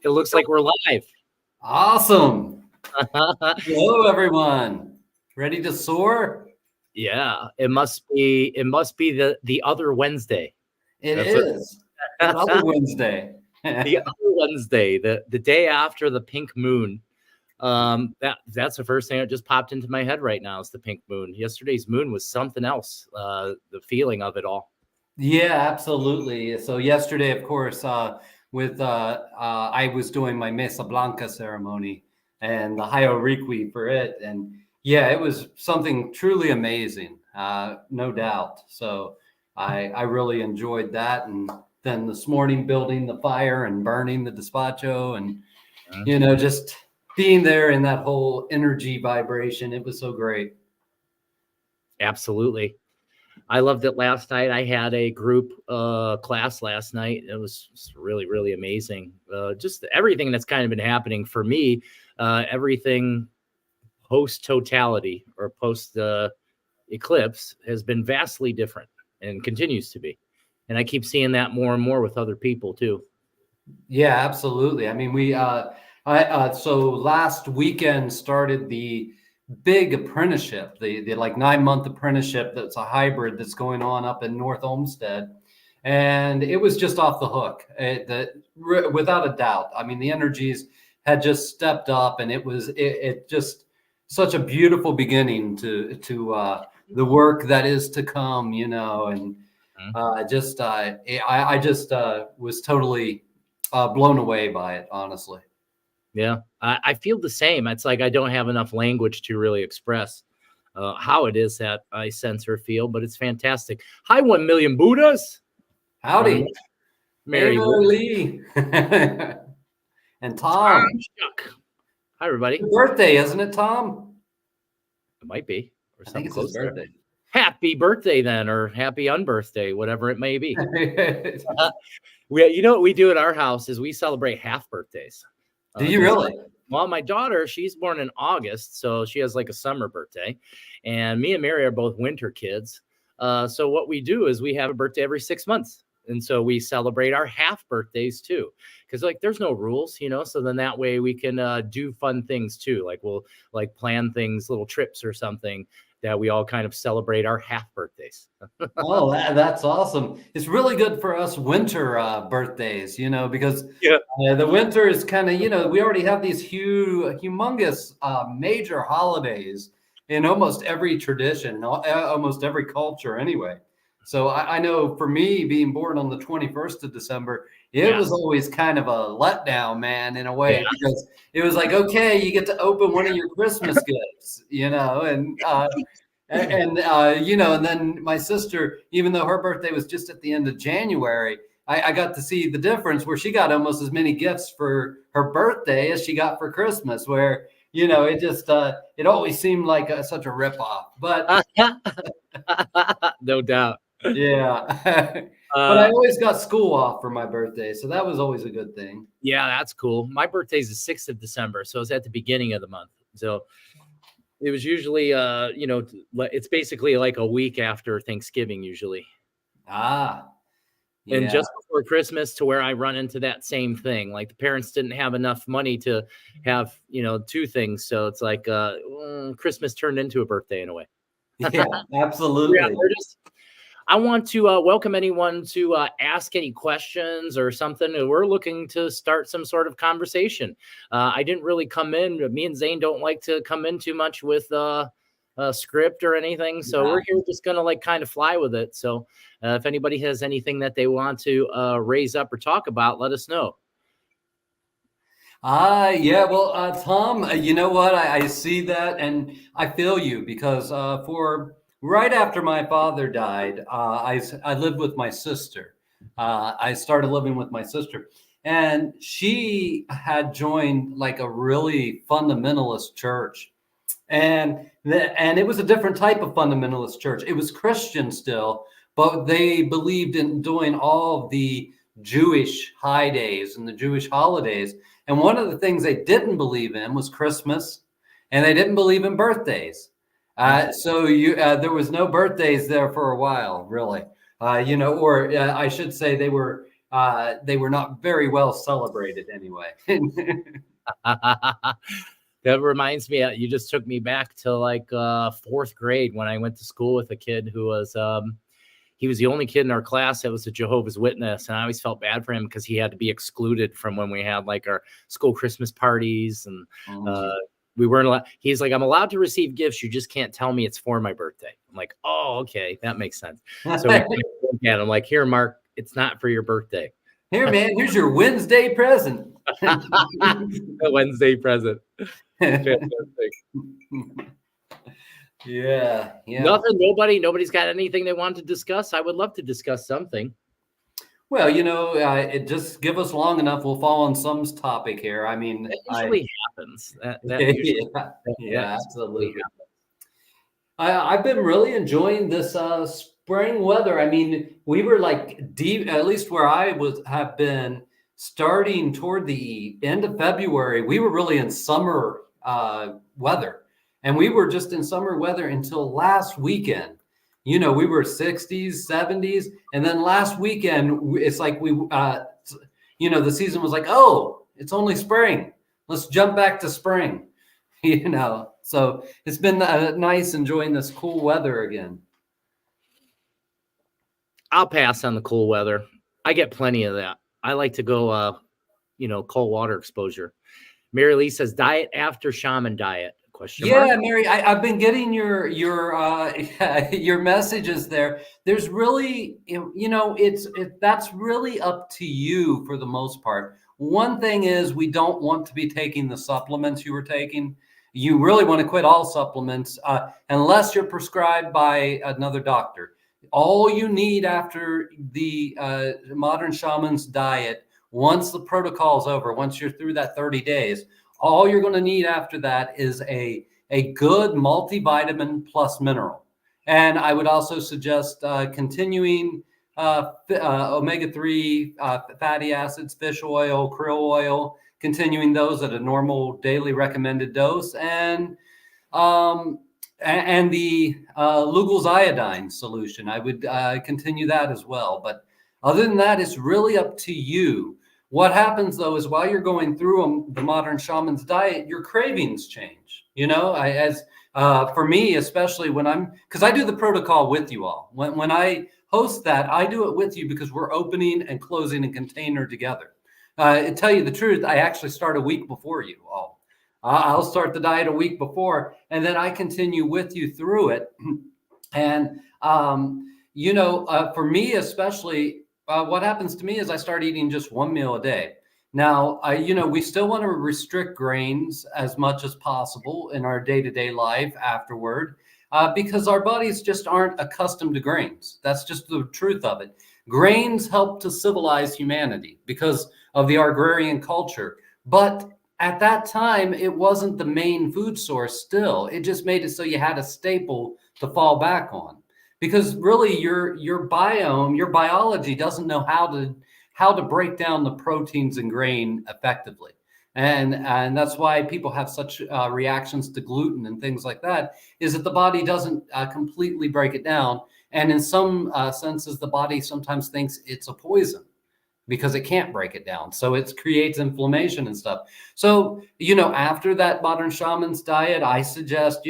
It looks like we're live. Awesome. Hello, everyone. Ready to soar? Yeah, it must be the other Wednesday. It That's what is. The other Wednesday. the other Wednesday, the day after the pink moon. That's the first thing that just popped into my head right now is the pink moon. Yesterday's moon was something else. The feeling of it all. Yeah, absolutely. So yesterday, of course, I was doing my Mesa Blanca ceremony and the Hayo Requi for it. And yeah, it was something truly amazing, no doubt. So I really enjoyed that. And then this morning, building the fire and burning the despacho and, just being there in that whole energy vibration. It was so great. Absolutely. I loved it last night. I had a group class last night. It was really, really amazing. Just everything that's kind of been happening for me, everything post totality or post eclipse has been vastly different and continues to be. And I keep seeing that more and more with other people too. Yeah, absolutely. I mean, so last weekend started the big apprenticeship, the like 9-month apprenticeship that's a hybrid that's going on up in North Olmsted. And it was just off the hook, without a doubt. I mean, the energies had just stepped up, and it just such a beautiful beginning to the work that is to come, and I just was totally blown away by it, honestly. Yeah, I feel the same. It's like I don't have enough language to really express how it is that I sense or feel, but it's fantastic. Hi, 1 million Buddhas. Howdy, Mary Lee, and Tom. Hi, everybody. Your birthday, isn't it, Tom? It might be. Or I think it's his birthday. Happy birthday then, or happy unbirthday, whatever it may be. What we do at our house is we celebrate half birthdays. Do you really? Well, my daughter, she's born in August, so she has like a summer birthday. And me and Mary are both winter kids. So what we do is we have a birthday every 6 months. And so we celebrate our half birthdays too, because like there's no rules, so then that way we can do fun things too. Like we'll like plan things, little trips or something that we all kind of celebrate our half birthdays. Oh, that's awesome. It's really good for us winter birthdays, because the winter is kind of, we already have these humongous major holidays in almost every tradition, almost every culture anyway. So I know for me, being born on the 21st of December, it was always kind of a letdown, man, in a way, because it was like, okay, you get to open one of your Christmas gifts, and and then my sister, even though her birthday was just at the end of January, I got to see the difference where she got almost as many gifts for her birthday as she got for Christmas, where, it just, it always seemed like such a ripoff, but no doubt. Yeah. But I always got school off for my birthday, so that was always a good thing. Yeah, that's cool. My birthday's the 6th of December, so it's at the beginning of the month. So it was usually, it's basically like a week after Thanksgiving usually. Yeah. And just before Christmas, to where I run into that same thing. Like the parents didn't have enough money to have, 2 things. So it's like Christmas turned into a birthday in a way. Yeah, absolutely. I want to welcome anyone to ask any questions or something. We're looking to start some sort of conversation. I didn't really come in. Me and Zane don't like to come in too much with a script or anything. So we're here just going to like kind of fly with it. So if anybody has anything that they want to raise up or talk about, let us know. Yeah, well, Tom, you know what? I see that and I feel you because for right after my father died, I lived with my sister. I started living with my sister, and she had joined like a really fundamentalist church, and it was a different type of fundamentalist church. It was Christian still, but they believed in doing all of the Jewish high days and the Jewish holidays. And one of the things they didn't believe in was Christmas, and they didn't believe in birthdays. So there was no birthdays there for a while, really. Or I should say they were they were not very well celebrated anyway. That reminds me, you just took me back to like fourth grade when I went to school with a kid who was he was the only kid in our class that was a Jehovah's Witness, and I always felt bad for him because he had to be excluded from when we had like our school Christmas parties, and we weren't allowed. He's like, I'm allowed to receive gifts, you just can't tell me it's for my birthday. I'm like, oh, okay, that makes sense. So we look at him like, here, Mark, it's not for your birthday. Here, man, here's your Wednesday present. A Wednesday present. Fantastic. Yeah. Nothing. Nobody's got anything they want to discuss. I would love to discuss something. Well, it just give us long enough, we'll fall on some topic here. I mean, it usually happens. Absolutely. I've been really enjoying this spring weather. I mean, we were like deep, at least where I have been, starting toward the end of February. We were really in summer weather, and we were just in summer weather until last weekend. We were 60s, 70s, and then last weekend it's like the season was like, oh, it's only spring. Let's jump back to spring. So it's been nice enjoying this cool weather again. I'll pass on the cool weather. I get plenty of that. I like to go, cold water exposure. Mary Lee says diet after shaman diet. Yeah, Mary, I've been getting your messages there. There's really, that's really up to you for the most part. One thing is we don't want to be taking the supplements you were taking. You really want to quit all supplements unless you're prescribed by another doctor. All you need after the modern shaman's diet, once the protocol's over, once you're through that 30 days, all you're going to need after that is a good multivitamin plus mineral. And I would also suggest continuing omega-3 fatty acids, fish oil, krill oil, continuing those at a normal daily recommended dose, and the Lugol's iodine solution. I would continue that as well. But other than that, it's really up to you. What happens, though, is while you're going through the modern shaman's diet, your cravings change. For me, especially because I do the protocol with you all. When I host that, I do it with you because we're opening and closing a container together. To tell you the truth, I actually start a week before you all. I'll start the diet a week before, and then I continue with you through it. And, for me, especially, what happens to me is I start eating just one meal a day. Now, we still want to restrict grains as much as possible in our day-to-day life afterward, because our bodies just aren't accustomed to grains. That's just the truth of it. Grains help to civilize humanity because of the agrarian culture. But at that time, it wasn't the main food source still. It just made it so you had a staple to fall back on. Because really your biome, your biology doesn't know how to break down the proteins in grain effectively. And that's why people have such reactions to gluten and things like that, is that the body doesn't completely break it down. And in some senses, the body sometimes thinks it's a poison because it can't break it down. So it creates inflammation and stuff. So, after that modern shaman's diet, I suggest,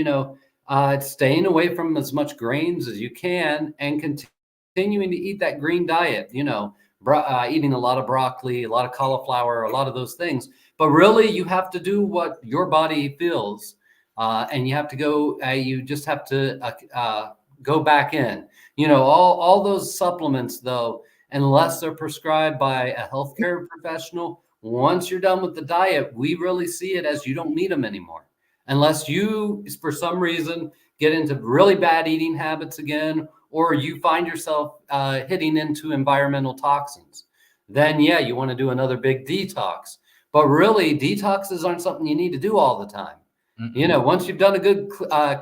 staying away from as much grains as you can and continuing to eat that green diet, eating a lot of broccoli, a lot of cauliflower, a lot of those things. But really, you have to do what your body feels, and you have to go. You just have to go back in. All those supplements, though, unless they're prescribed by a healthcare professional, once you're done with the diet, we really see it as you don't need them anymore. Unless you, for some reason, get into really bad eating habits again, or you find yourself hitting into environmental toxins, then you want to do another big detox. But really, detoxes aren't something you need to do all the time. Mm-hmm. Once you've done a good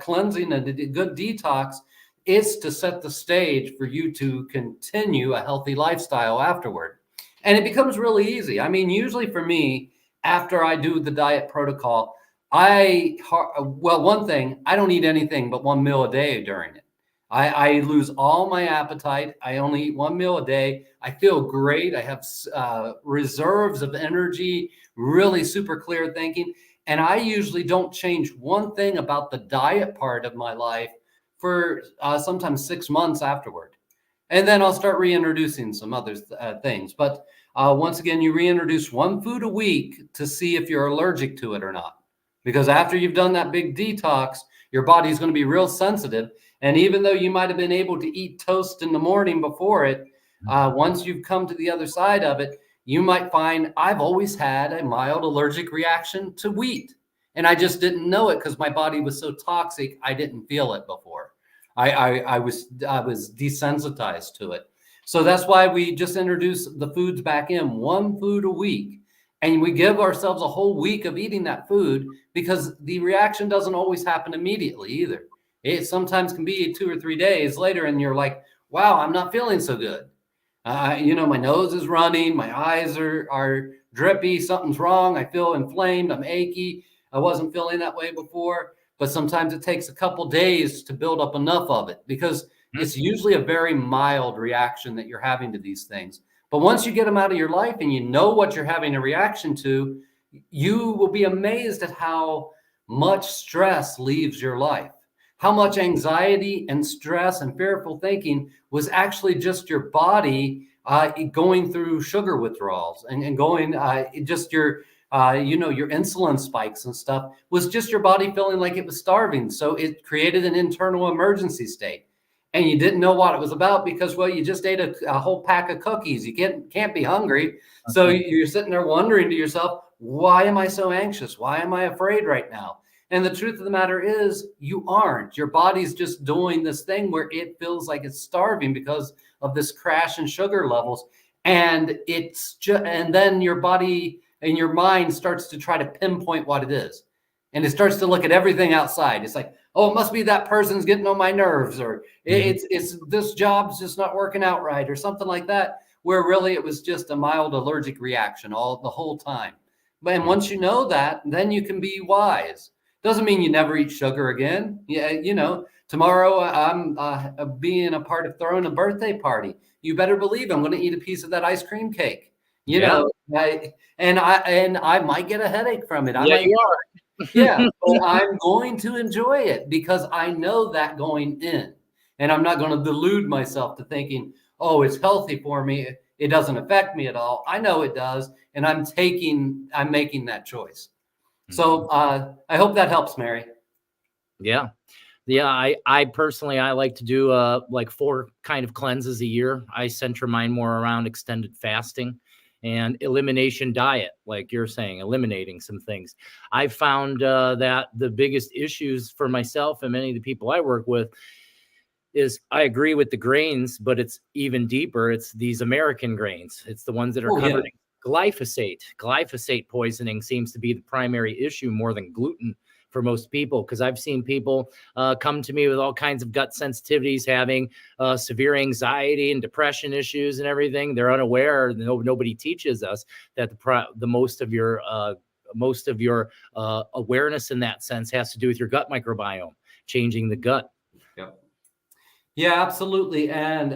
cleansing and a good detox, it's to set the stage for you to continue a healthy lifestyle afterward. And it becomes really easy. I mean, usually for me, after I do the diet protocol, one thing, I don't eat anything but one meal a day during it. I lose all my appetite. I only eat one meal a day. I feel great. I have reserves of energy, really super clear thinking. And I usually don't change one thing about the diet part of my life for sometimes 6 months afterward. And then I'll start reintroducing some other things. But once again, you reintroduce one food a week to see if you're allergic to it or not. Because after you've done that big detox, your body's going to be real sensitive. And even though you might have been able to eat toast in the morning before it, once you've come to the other side of it, you might find I've always had a mild allergic reaction to wheat. And I just didn't know it because my body was so toxic, I didn't feel it before. I was desensitized to it. So that's why we just introduce the foods back in, one food a week. And we give ourselves a whole week of eating that food because the reaction doesn't always happen immediately either. It sometimes can be 2 or 3 days later and you're like, wow, I'm not feeling so good. My nose is running, my eyes are drippy, something's wrong. I feel inflamed, I'm achy. I wasn't feeling that way before, but sometimes it takes a couple days to build up enough of it because it's usually a very mild reaction that you're having to these things. But once you get them out of your life and you know what you're having a reaction to, you will be amazed at how much stress leaves your life, how much anxiety and stress and fearful thinking was actually just your body going through sugar withdrawals and going just your insulin spikes and stuff was just your body feeling like it was starving. So it created an internal emergency state. And you didn't know what it was about because, well, you just ate a whole pack of cookies. You can't be hungry. So you're sitting there wondering to yourself, why am I so anxious? Why am I afraid right now? And the truth of the matter is you aren't. Your body's just doing this thing where it feels like it's starving because of this crash in sugar levels. And and then your body and your mind starts to try to pinpoint what it is. And it starts to look at everything outside. It's like, oh, it must be that person's getting on my nerves, or it's this job's just not working out right, or something like that, where really it was just a mild allergic reaction the whole time. And once you know that, then you can be wise. Doesn't mean you never eat sugar again. Yeah, tomorrow I'm being a part of throwing a birthday party. You better believe I'm going to eat a piece of that ice cream cake. I might get a headache from it. You are. Yeah, but I'm going to enjoy it because I know that going in. And I'm not going to delude myself to thinking, oh, it's healthy for me. It doesn't affect me at all. I know it does. And I'm making that choice. So I hope that helps, Mary. Yeah. I personally, I like to do like 4 kind of cleanses a year. I center mine more around extended fasting and elimination diet, like you're saying, eliminating some things. I found that the biggest issues for myself and many of the people I work with is I agree with the grains, but it's even deeper. It's these American grains. It's the ones that are covered in glyphosate. Glyphosate poisoning seems to be the primary issue more than gluten for most people, because I've seen people come to me with all kinds of gut sensitivities, having severe anxiety and depression issues and everything. They're unaware. Nobody teaches us that the most of your awareness in that sense has to do with your gut microbiome, changing the gut. Yep. Yeah, absolutely. And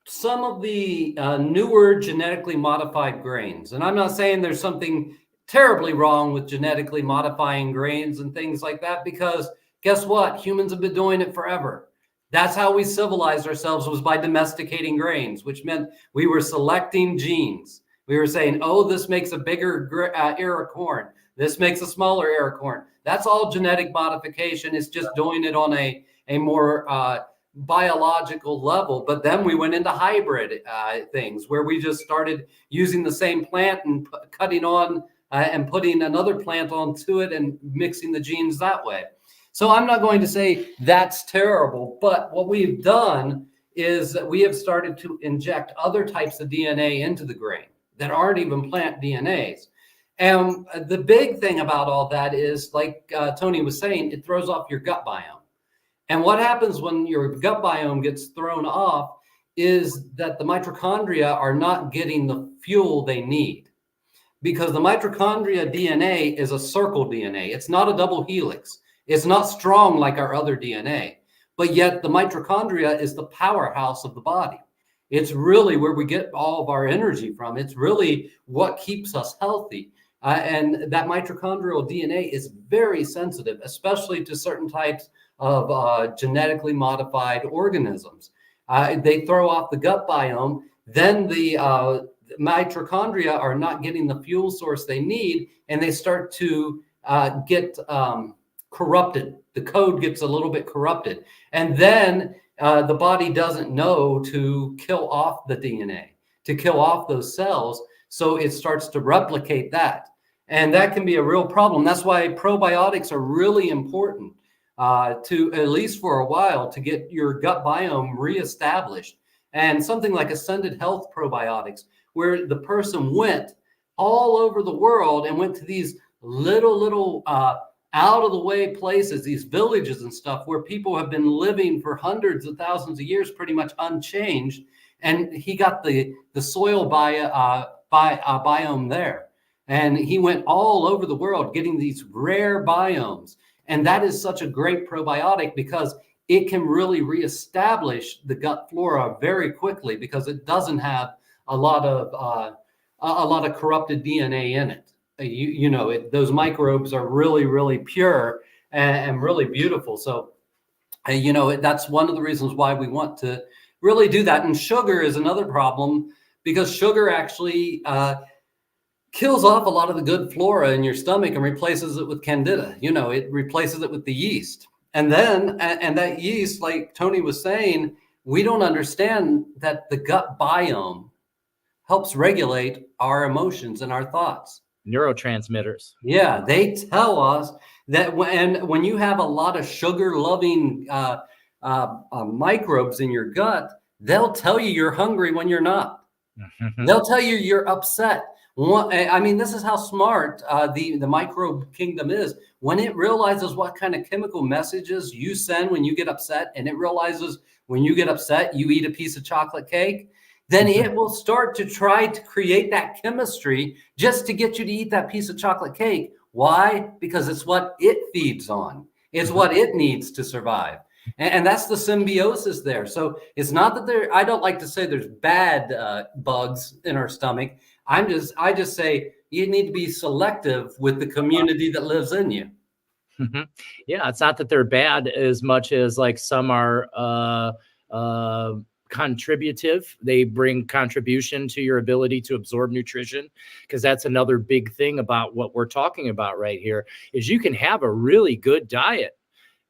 some of the newer genetically modified grains, and I'm not saying there's something terribly wrong with genetically modifying grains and things like that, because guess what? Humans have been doing it forever. That's how we civilized ourselves, was by domesticating grains, which meant we were selecting genes. We were saying, oh, this makes a bigger ear of corn. This makes a smaller ear of corn. That's all genetic modification. It's just doing it on a more biological level. But then we went into hybrid things where we just started using the same plant and cutting on and putting another plant onto it and mixing the genes that way. So I'm not going to say that's terrible, but what we've done is that we have started to inject other types of DNA into the grain that aren't even plant DNAs. And the big thing about all that is, like Tony was saying, it throws off your gut biome. And what happens when your gut biome gets thrown off is that the mitochondria are not getting the fuel they need. Because the mitochondria DNA is a circle DNA. It's not a double helix. It's not strong like our other DNA. but yet the mitochondria is the powerhouse of the body. It's really where we get all of our energy from. It's really what keeps us healthy. And that mitochondrial DNA is very sensitive, especially to certain types of genetically modified organisms. They throw off the gut biome, then the mitochondria are not getting the fuel source they need, and they start to get corrupted. The code gets a little bit corrupted. And then the body doesn't know to kill off the DNA, to kill off those cells. So it starts to replicate that. And that can be a real problem. That's why probiotics are really important to, at least for a while, to get your gut biome reestablished. And something like Ascended Health probiotics, where the person went all over the world and went to these little out of the way places, these villages and stuff where people have been living for hundreds of thousands of years, pretty much unchanged. And he got the soil biome there. And he went all over the world getting these rare biomes. And that is such a great probiotic because it can really reestablish the gut flora very quickly because it doesn't have a lot of corrupted DNA in it. Those microbes are really, really pure and really beautiful. So, that's one of the reasons why we want to really do that. And sugar is another problem because sugar actually kills off a lot of the good flora in your stomach and replaces it with candida. It replaces it with the yeast. And then, and that yeast, like Tony was saying, we don't understand that the gut biome helps regulate our emotions and our thoughts. Neurotransmitters. Yeah, they tell us that when you have a lot of sugar-loving microbes in your gut, they'll tell you you're hungry when you're not. They'll tell you you're upset. This is how smart the microbe kingdom is. When it realizes what kind of chemical messages you send when you get upset, and it realizes when you get upset, you eat a piece of chocolate cake, then it will start to try to create that chemistry just to get you to eat that piece of chocolate cake. Why? Because it's what it feeds on. It's what it needs to survive. And that's the symbiosis there. So it's not that I don't like to say there's bad bugs in our stomach. I just say you need to be selective with the community that lives in you. Yeah, it's not that they're bad as much as like some are contributive. They bring contribution to your ability to absorb nutrition, because that's another big thing about what we're talking about right here is you can have a really good diet,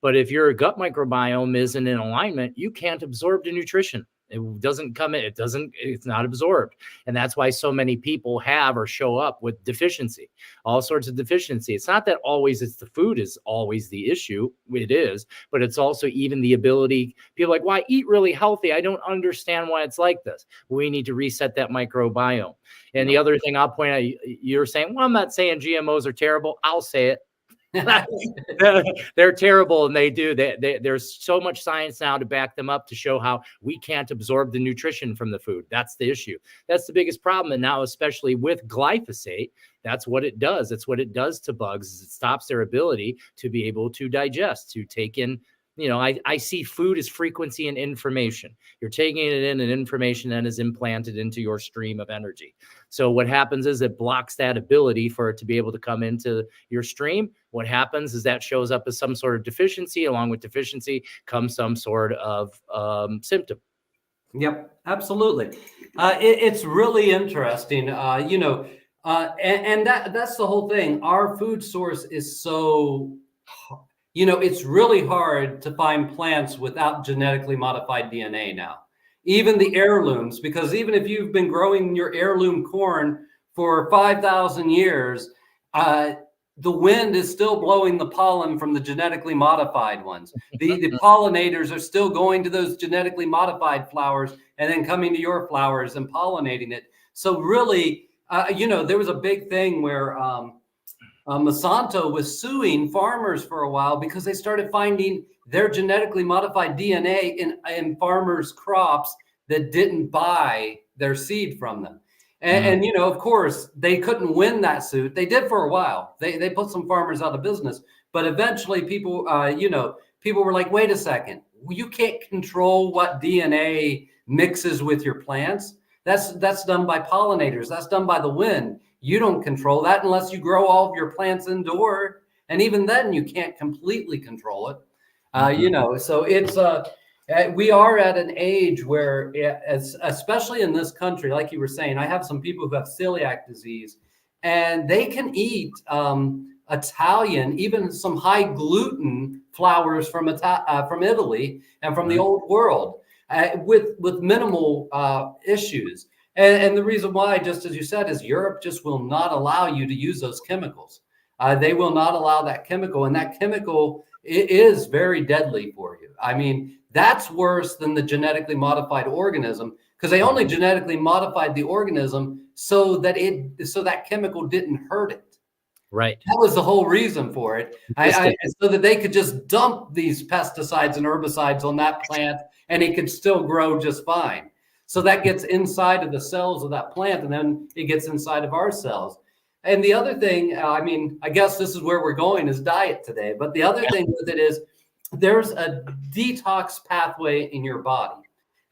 but if your gut microbiome isn't in alignment, you can't absorb the nutrition. It doesn't come in. It's not absorbed. And that's why so many people have or show up with deficiency, all sorts of deficiency. It's not that always it's the food is always the issue. It is, but it's also even the ability. People are like, well, I eat really healthy. I don't understand why it's like this. We need to reset that microbiome. And the other thing I'll point out, you're saying, well, I'm not saying GMOs are terrible. I'll say it. They're terrible, and there's so much science now to back them up to show how we can't absorb the nutrition from the food. That's the issue. That's the biggest problem. And now, especially with glyphosate, that's what it does. It's what it does to bugs is it stops their ability to be able to digest, to take in. I see food as frequency and information. You're taking it in, and information then is implanted into your stream of energy. So what happens is it blocks that ability for it to be able to come into your stream. What happens is that shows up as some sort of deficiency. Along with deficiency comes some sort of symptom. Yep, absolutely. It's really interesting, and that's the whole thing. Our food source is so... it's really hard to find plants without genetically modified DNA now. Even the heirlooms, because even if you've been growing your heirloom corn for 5,000 years, the wind is still blowing the pollen from the genetically modified ones. The pollinators are still going to those genetically modified flowers and then coming to your flowers and pollinating it. So really, there was a big thing where Monsanto was suing farmers for a while because they started finding their genetically modified DNA in farmers' crops that didn't buy their seed from them. And of course, they couldn't win that suit. They did for a while. They put some farmers out of business. But eventually people were like, wait a second. you can't control what DNA mixes with your plants. That's done by pollinators. That's done by the wind. You don't control that unless you grow all of your plants indoor. And even then you can't completely control it. So it's we are at an age where, especially in this country, like you were saying, I have some people who have celiac disease, and they can eat Italian, even some high gluten flours from Italy and from the old world, with minimal issues. And the reason why, just as you said, is Europe just will not allow you to use those chemicals. They will not allow that chemical, and that chemical is very deadly for you. I mean, that's worse than the genetically modified organism, because they only genetically modified the organism so that chemical didn't hurt it. Right. That was the whole reason for it. So that they could just dump these pesticides and herbicides on that plant and it could still grow just fine. So that gets inside of the cells of that plant, and then it gets inside of our cells. And the other thing, I guess this is where we're going, is diet today. But the other thing with it is there's a detox pathway in your body.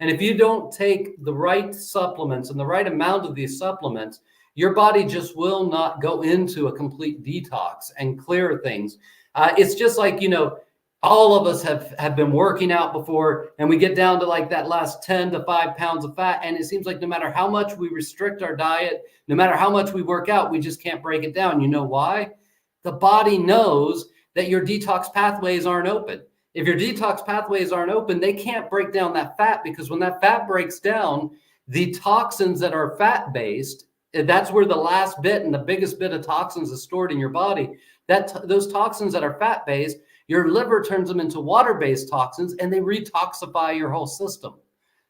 And if you don't take the right supplements and the right amount of these supplements, your body just will not go into a complete detox and clear things. It's just like, all of us have been working out before, and we get down to like that last 10 to 5 pounds of fat. And it seems like no matter how much we restrict our diet, no matter how much we work out, we just can't break it down. You know why? The body knows that your detox pathways aren't open. If your detox pathways aren't open, they can't break down that fat, because when that fat breaks down, the toxins that are fat-based, that's where the last bit and the biggest bit of toxins is stored in your body. Those toxins that are fat-based, your liver turns them into water-based toxins, and they retoxify your whole system.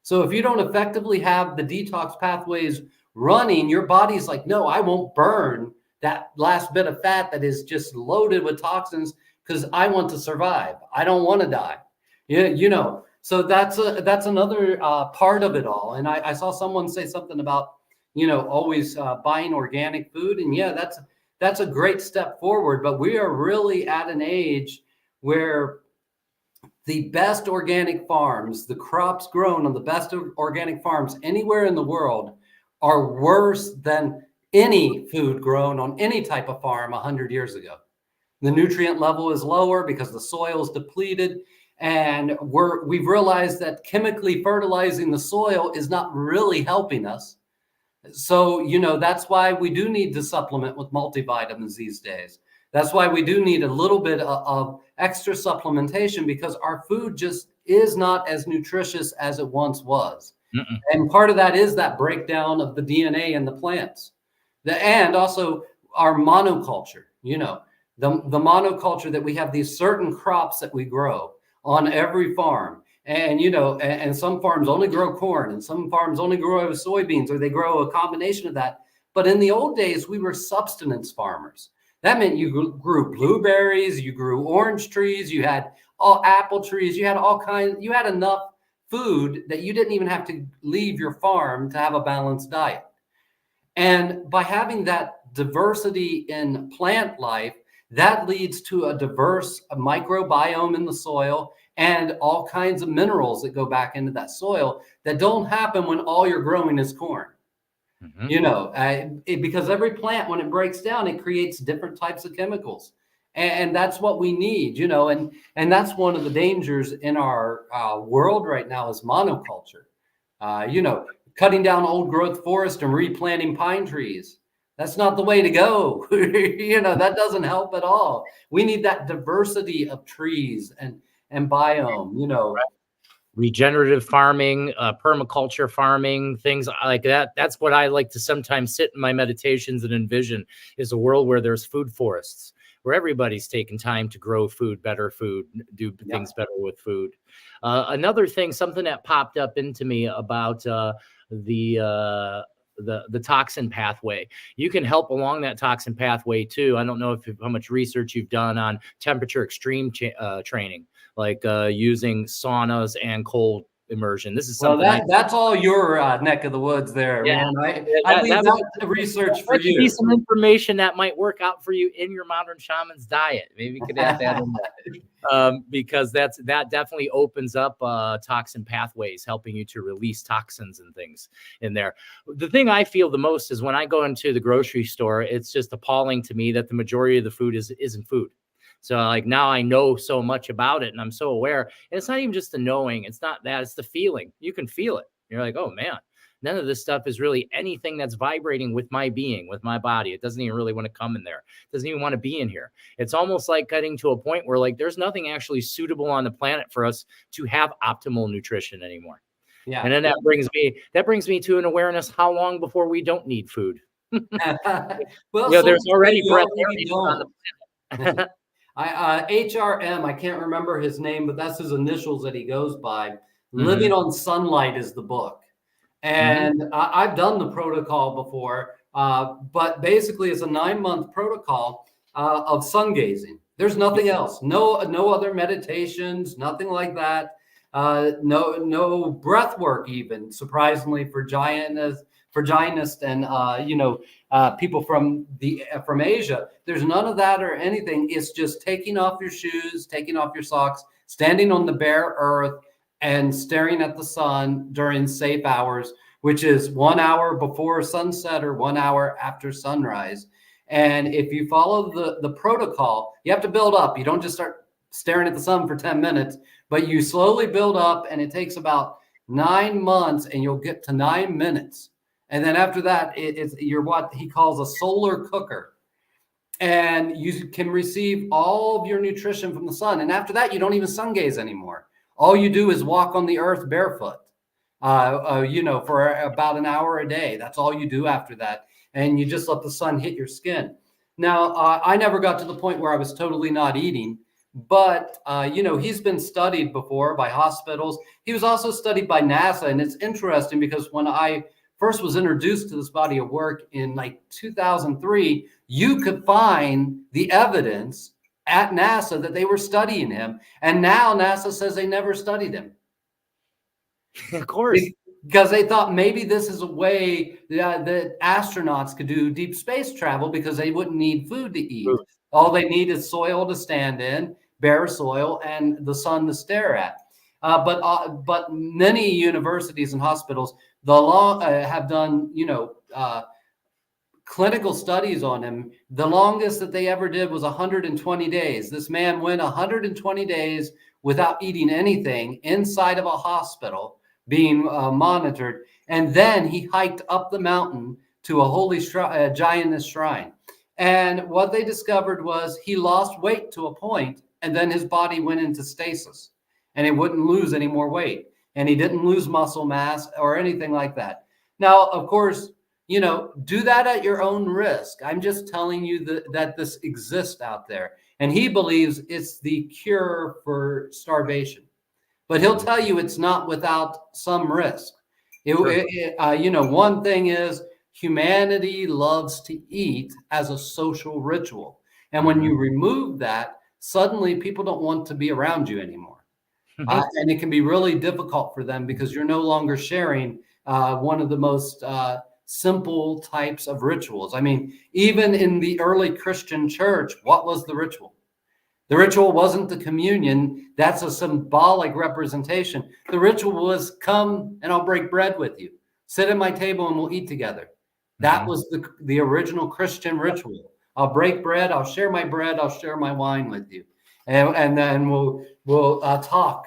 So if you don't effectively have the detox pathways running, your body's like, no, I won't burn that last bit of fat that is just loaded with toxins, because I want to survive. I don't want to die. So that's another part of it all. And I saw someone say something about, always buying organic food. And yeah, that's a great step forward. But we are really at an age where the best organic farms, the crops grown on the best organic farms anywhere in the world, are worse than any food grown on any type of farm 100 years ago. The nutrient level is lower because the soil is depleted. And we've realized that chemically fertilizing the soil is not really helping us. So, that's why we do need to supplement with multivitamins these days. That's why we do need a little bit of extra supplementation, because our food just is not as nutritious as it once was. Mm-mm. And part of that is that breakdown of the DNA in the plants. And also our monoculture, the monoculture, that we have these certain crops that we grow on every farm. And, and some farms only grow corn, and some farms only grow soybeans, or they grow a combination of that. But in the old days, we were subsistence farmers. That meant you grew blueberries, you grew orange trees, you had all apple trees, you had all kinds, you had enough food that you didn't even have to leave your farm to have a balanced diet. And by having that diversity in plant life, that leads to a diverse microbiome in the soil and all kinds of minerals that go back into that soil that don't happen when all you're growing is corn. Mm-hmm. Because every plant, when it breaks down, it creates different types of chemicals. And that's what we need, and that's one of the dangers in our world right now is monoculture. Cutting down old growth forest and replanting pine trees. That's not the way to go. That doesn't help at all. We need that diversity of trees and biome, Right. Regenerative farming, permaculture farming, things like that. That's what I like to sometimes sit in my meditations and envision, is a world where there's food forests, where everybody's taking time to grow food, better food, do things better with food. Another thing, something that popped up into me about the toxin pathway. You can help along that toxin pathway too. I don't know how much research you've done on temperature extreme training, like using saunas and cold immersion. This is something that's all your neck of the woods there, man. I leave that research for you. Be some information that might work out for you in your modern shaman's diet. Maybe you could add that in there. because that definitely opens up toxin pathways, helping you to release toxins and things in there. The thing I feel the most is when I go into the grocery store, it's just appalling to me that the majority of the food isn't food. So like now I know so much about it and I'm so aware. And it's not even just the knowing. It's not that. It's the feeling. You can feel it. You're like, oh man, none of this stuff is really anything that's vibrating with my being, with my body. It doesn't even really want to come in there. It doesn't even want to be in here. It's almost like getting to a point where like there's nothing actually suitable on the planet for us to have optimal nutrition anymore. Yeah. And then that brings me to an awareness how long before we don't need food. Well, there's already breath on the planet. HRM, I can't remember his name, but that's his initials that he goes by. Living on Sunlight is the book. And I've done the protocol before, but basically it's a 9-month protocol of sun gazing. There's nothing else. No other meditations, nothing like that. No breath work even, surprisingly, for Giantists and people from Asia. There's none of that or anything. It's just taking off your shoes, taking off your socks, standing on the bare earth and staring at the sun during safe hours, which is 1 hour before sunset or 1 hour after sunrise. And if you follow the protocol, you have to build up. You don't just start staring at the sun for 10 minutes, but you slowly build up, and it takes about 9 months and you'll get to 9 minutes. And then after that, you're what he calls a solar cooker. And you can receive all of your nutrition from the sun. And after that, you don't even sun gaze anymore. All you do is walk on the earth barefoot, for about an hour a day. That's all you do after that. And you just let the sun hit your skin. Now, I never got to the point where I was totally not eating, but, he's been studied before by hospitals. He was also studied by NASA. And it's interesting because when I first was introduced to this body of work in like 2003, you could find the evidence at NASA that they were studying him. And now NASA says they never studied him. Of course. Because they thought maybe this is a way that astronauts could do deep space travel because they wouldn't need food to eat. All they need is soil to stand in, bare soil, and the sun to stare at. But many universities and hospitals have done, clinical studies on him. The longest that they ever did was 120 days. This man went 120 days without eating anything inside of a hospital, being monitored. And then he hiked up the mountain to a holy Giantist shrine. And what they discovered was he lost weight to a point, and then his body went into stasis, and it wouldn't lose any more weight. And he didn't lose muscle mass or anything like that. Now, of course, do that at your own risk. I'm just telling you that this exists out there. And he believes it's the cure for starvation. But he'll tell you it's not without some risk. One thing is humanity loves to eat as a social ritual. And when you remove that, suddenly people don't want to be around you anymore. And it can be really difficult for them because you're no longer sharing one of the most simple types of rituals. I mean, even in the early Christian church, what was the ritual? The ritual wasn't the communion. That's a symbolic representation. The ritual was, come and I'll break bread with you. Sit at my table and we'll eat together. That was the original Christian ritual. I'll break bread. I'll share my bread. I'll share my wine with you. And then we'll talk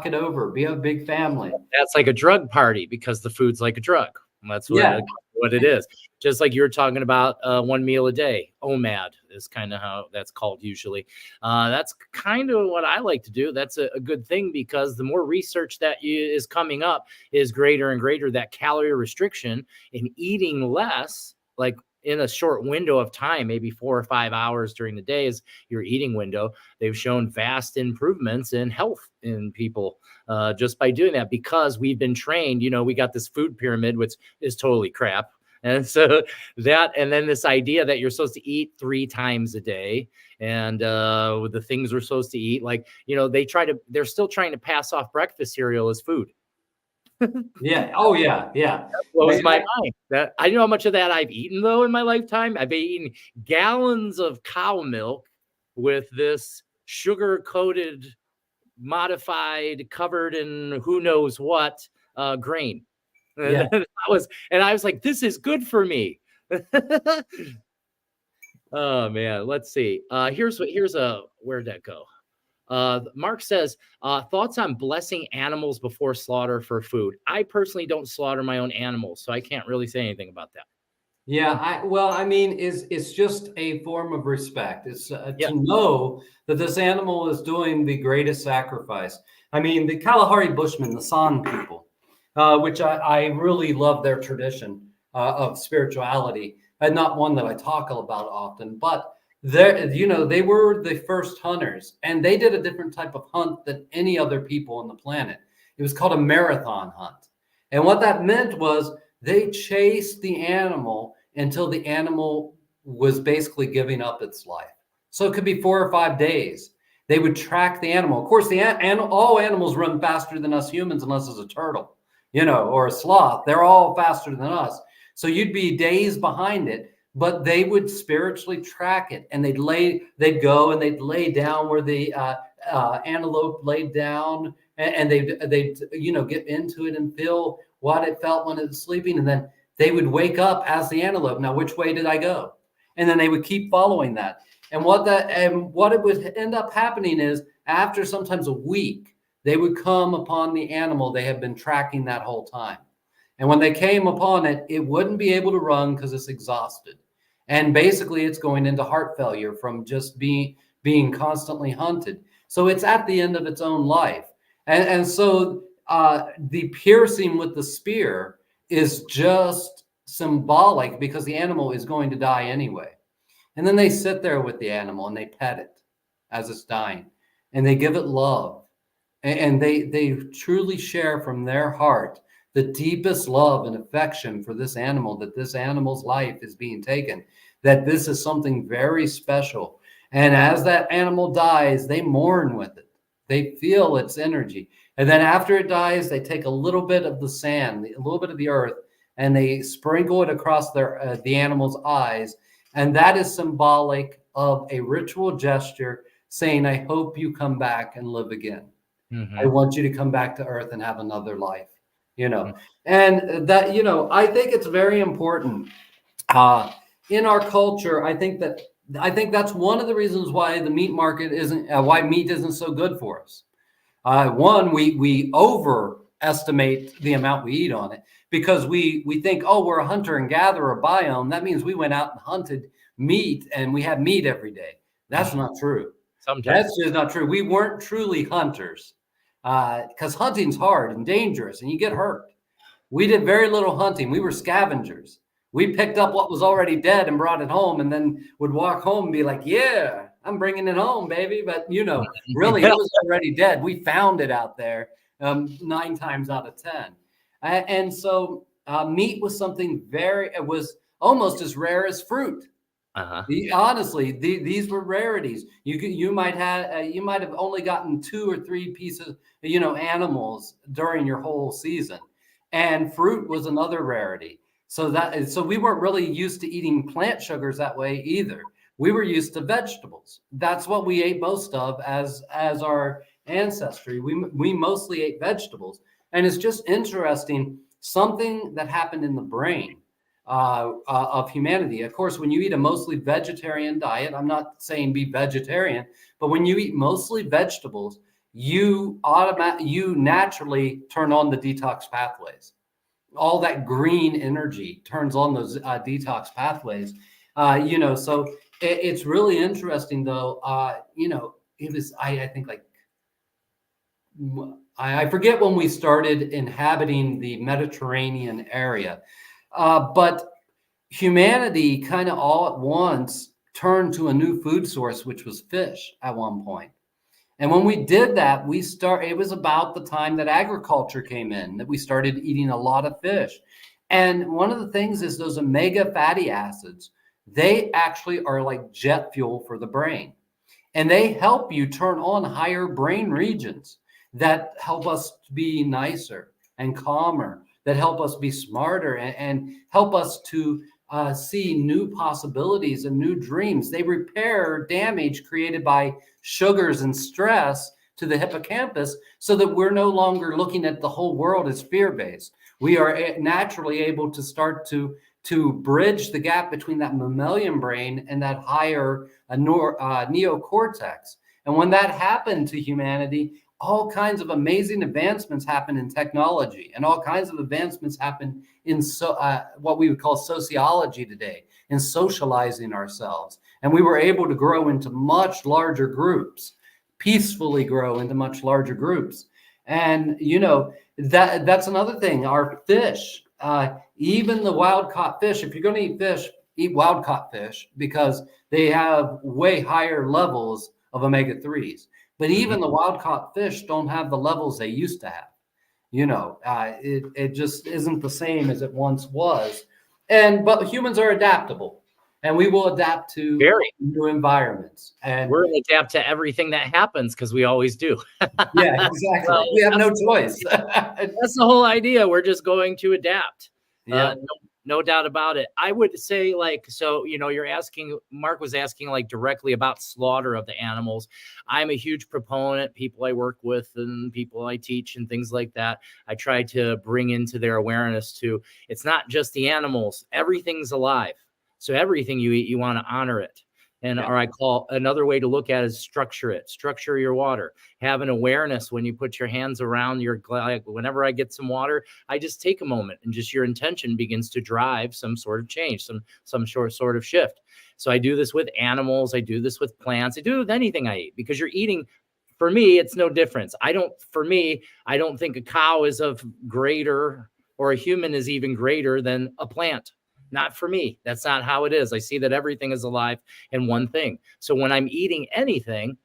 it over, be a big family. That's like a drug party because the food's like a drug. That's what it is. Just like you were talking about 1 meal a day. OMAD is kind of how that's called usually. That's kind of what I like to do. That's a good thing because the more research that is coming up is greater and greater that calorie restriction and eating less, like in a short window of time, maybe 4 or 5 hours during the day is your eating window. They've shown vast improvements in health in people just by doing that because we've been trained. We got this food pyramid, which is totally crap. And so and then this idea that you're supposed to eat 3 times a day and with the things we're supposed to eat, like, they're still trying to pass off breakfast cereal as food. Yeah. Oh, yeah. Yeah. That blows my mind. I know how much of that I've eaten, though, in my lifetime. I've eaten gallons of cow milk with this sugar coated, modified, covered in who knows what grain. Yeah. I was like, this is good for me. Oh man, let's see. Here's where'd that go? Mark says, thoughts on blessing animals before slaughter for food. I personally don't slaughter my own animals, so I can't really say anything about that. Yeah, I mean, it's just a form of respect. It's Yeah. to know that this animal is doing the greatest sacrifice. I mean, the Kalahari Bushmen, the San people, which I really love their tradition of spirituality, and not one that I talk about often, but they were the first hunters, and they did a different type of hunt than any other people on the planet. It was called a marathon hunt, and what that meant was they chased the animal until the animal was basically giving up its life. So it could be 4 or 5 days. They would track the animal. Of course, all animals run faster than us humans, unless it's a turtle, or a sloth. They're all faster than us. So you'd be days behind it, but they would spiritually track it, and they'd go and they'd lay down where the antelope laid down, and they'd get into it and feel what it felt when it was sleeping, and then they would wake up as the antelope. Now, which way did I go? And then they would keep following that. And what it would end up happening is, after sometimes a week, they would come upon the animal they had been tracking that whole time. And when they came upon it, it wouldn't be able to run because it's exhausted. And basically, it's going into heart failure from just being constantly hunted. So it's at the end of its own life. And so the piercing with the spear is just symbolic, because the animal is going to die anyway. And then they sit there with the animal and they pet it as it's dying, and they give it love, and they truly share from their heart the deepest love and affection for this animal, that this animal's life is being taken, that this is something very special. And as that animal dies, they mourn with it. They feel its energy. And then after it dies, they take a little bit of the sand, a little bit of the earth, and they sprinkle it across the animal's eyes. And that is symbolic of a ritual gesture saying, I hope you come back and live again. Mm-hmm. I want you to come back to earth and have another life, Mm-hmm. And that, I think it's very important in our culture. I think that's one of the reasons why the meat market why meat isn't so good for us. One, we overestimate the amount we eat on it, because we think, oh, we're a hunter and gatherer biome. That means we went out and hunted meat and we have meat every day. That's not true. Sometimes. That's just not true. We weren't truly hunters, because hunting's hard and dangerous and you get hurt. We did very little hunting. We were scavengers. We picked up what was already dead and brought it home, and then would walk home and be like, yeah, I'm bringing it home, baby. But, really, it was already dead. We found it out there 9 times out of 10. And so meat was it was almost as rare as fruit. Uh-huh. Honestly, these were rarities. You might have only gotten 2 or 3 pieces, animals during your whole season. And fruit was another rarity. So we weren't really used to eating plant sugars that way either. We were used to vegetables. That's what we ate most of as our ancestry. We mostly ate vegetables. And it's just interesting, something that happened in the brain of humanity. Of course, when you eat a mostly vegetarian diet, I'm not saying be vegetarian, but when you eat mostly vegetables, you naturally turn on the detox pathways. All that green energy turns on those detox pathways. So it's really interesting, though. It was, I think, like, I forget when we started inhabiting the Mediterranean area, but humanity kind of all at once turned to a new food source, which was fish at one point. And when we did that, it was about the time that agriculture came in, that we started eating a lot of fish. And one of the things is those omega fatty acids, they actually are like jet fuel for the brain. And they help you turn on higher brain regions that help us to be nicer and calmer, that help us be smarter, and help us to see new possibilities and new dreams. They repair damage created by sugars and stress to the hippocampus so that we're no longer looking at the whole world as fear-based. We are naturally able to start to bridge the gap between that mammalian brain and that higher neocortex. And when that happened to humanity, all kinds of amazing advancements happen in technology, and all kinds of advancements happen in what we would call sociology today, in socializing ourselves. And we were able to grow into much larger groups, peacefully grow into much larger groups. And, you know, that's another thing. Our fish, even the wild caught fish, if you're going to eat fish, eat wild caught fish, because they have way higher levels of omega-3s. But even the wild caught fish don't have the levels they used to have. You know, it just isn't the same as it once was. But humans are adaptable, and we will adapt to new environments. And we're going to adapt to everything that happens because we always do. Yeah, exactly. Well, we have no choice. That's the whole idea. We're just going to adapt. Yeah. No doubt about it. I would say, like, so, you know, Mark was asking like directly about slaughter of the animals. I'm a huge proponent. People I work with and people I teach and things like that, I try to bring into their awareness to, it's not just the animals. Everything's alive. So everything you eat, you want to honor it. And or I call another way to look at it is structure your water. Have an awareness when you put your hands around your glass. Whenever I get some water, I just take a moment, and just your intention begins to drive some sort of change, some sort of shift. So I do this with animals. I do this with plants. I do it with anything I eat, because you're eating. For me, it's no difference. I don't think a cow is of greater, or a human is even greater than a plant. Not for me. That's not how it is. I see that everything is alive in one thing. So when I'm eating anything,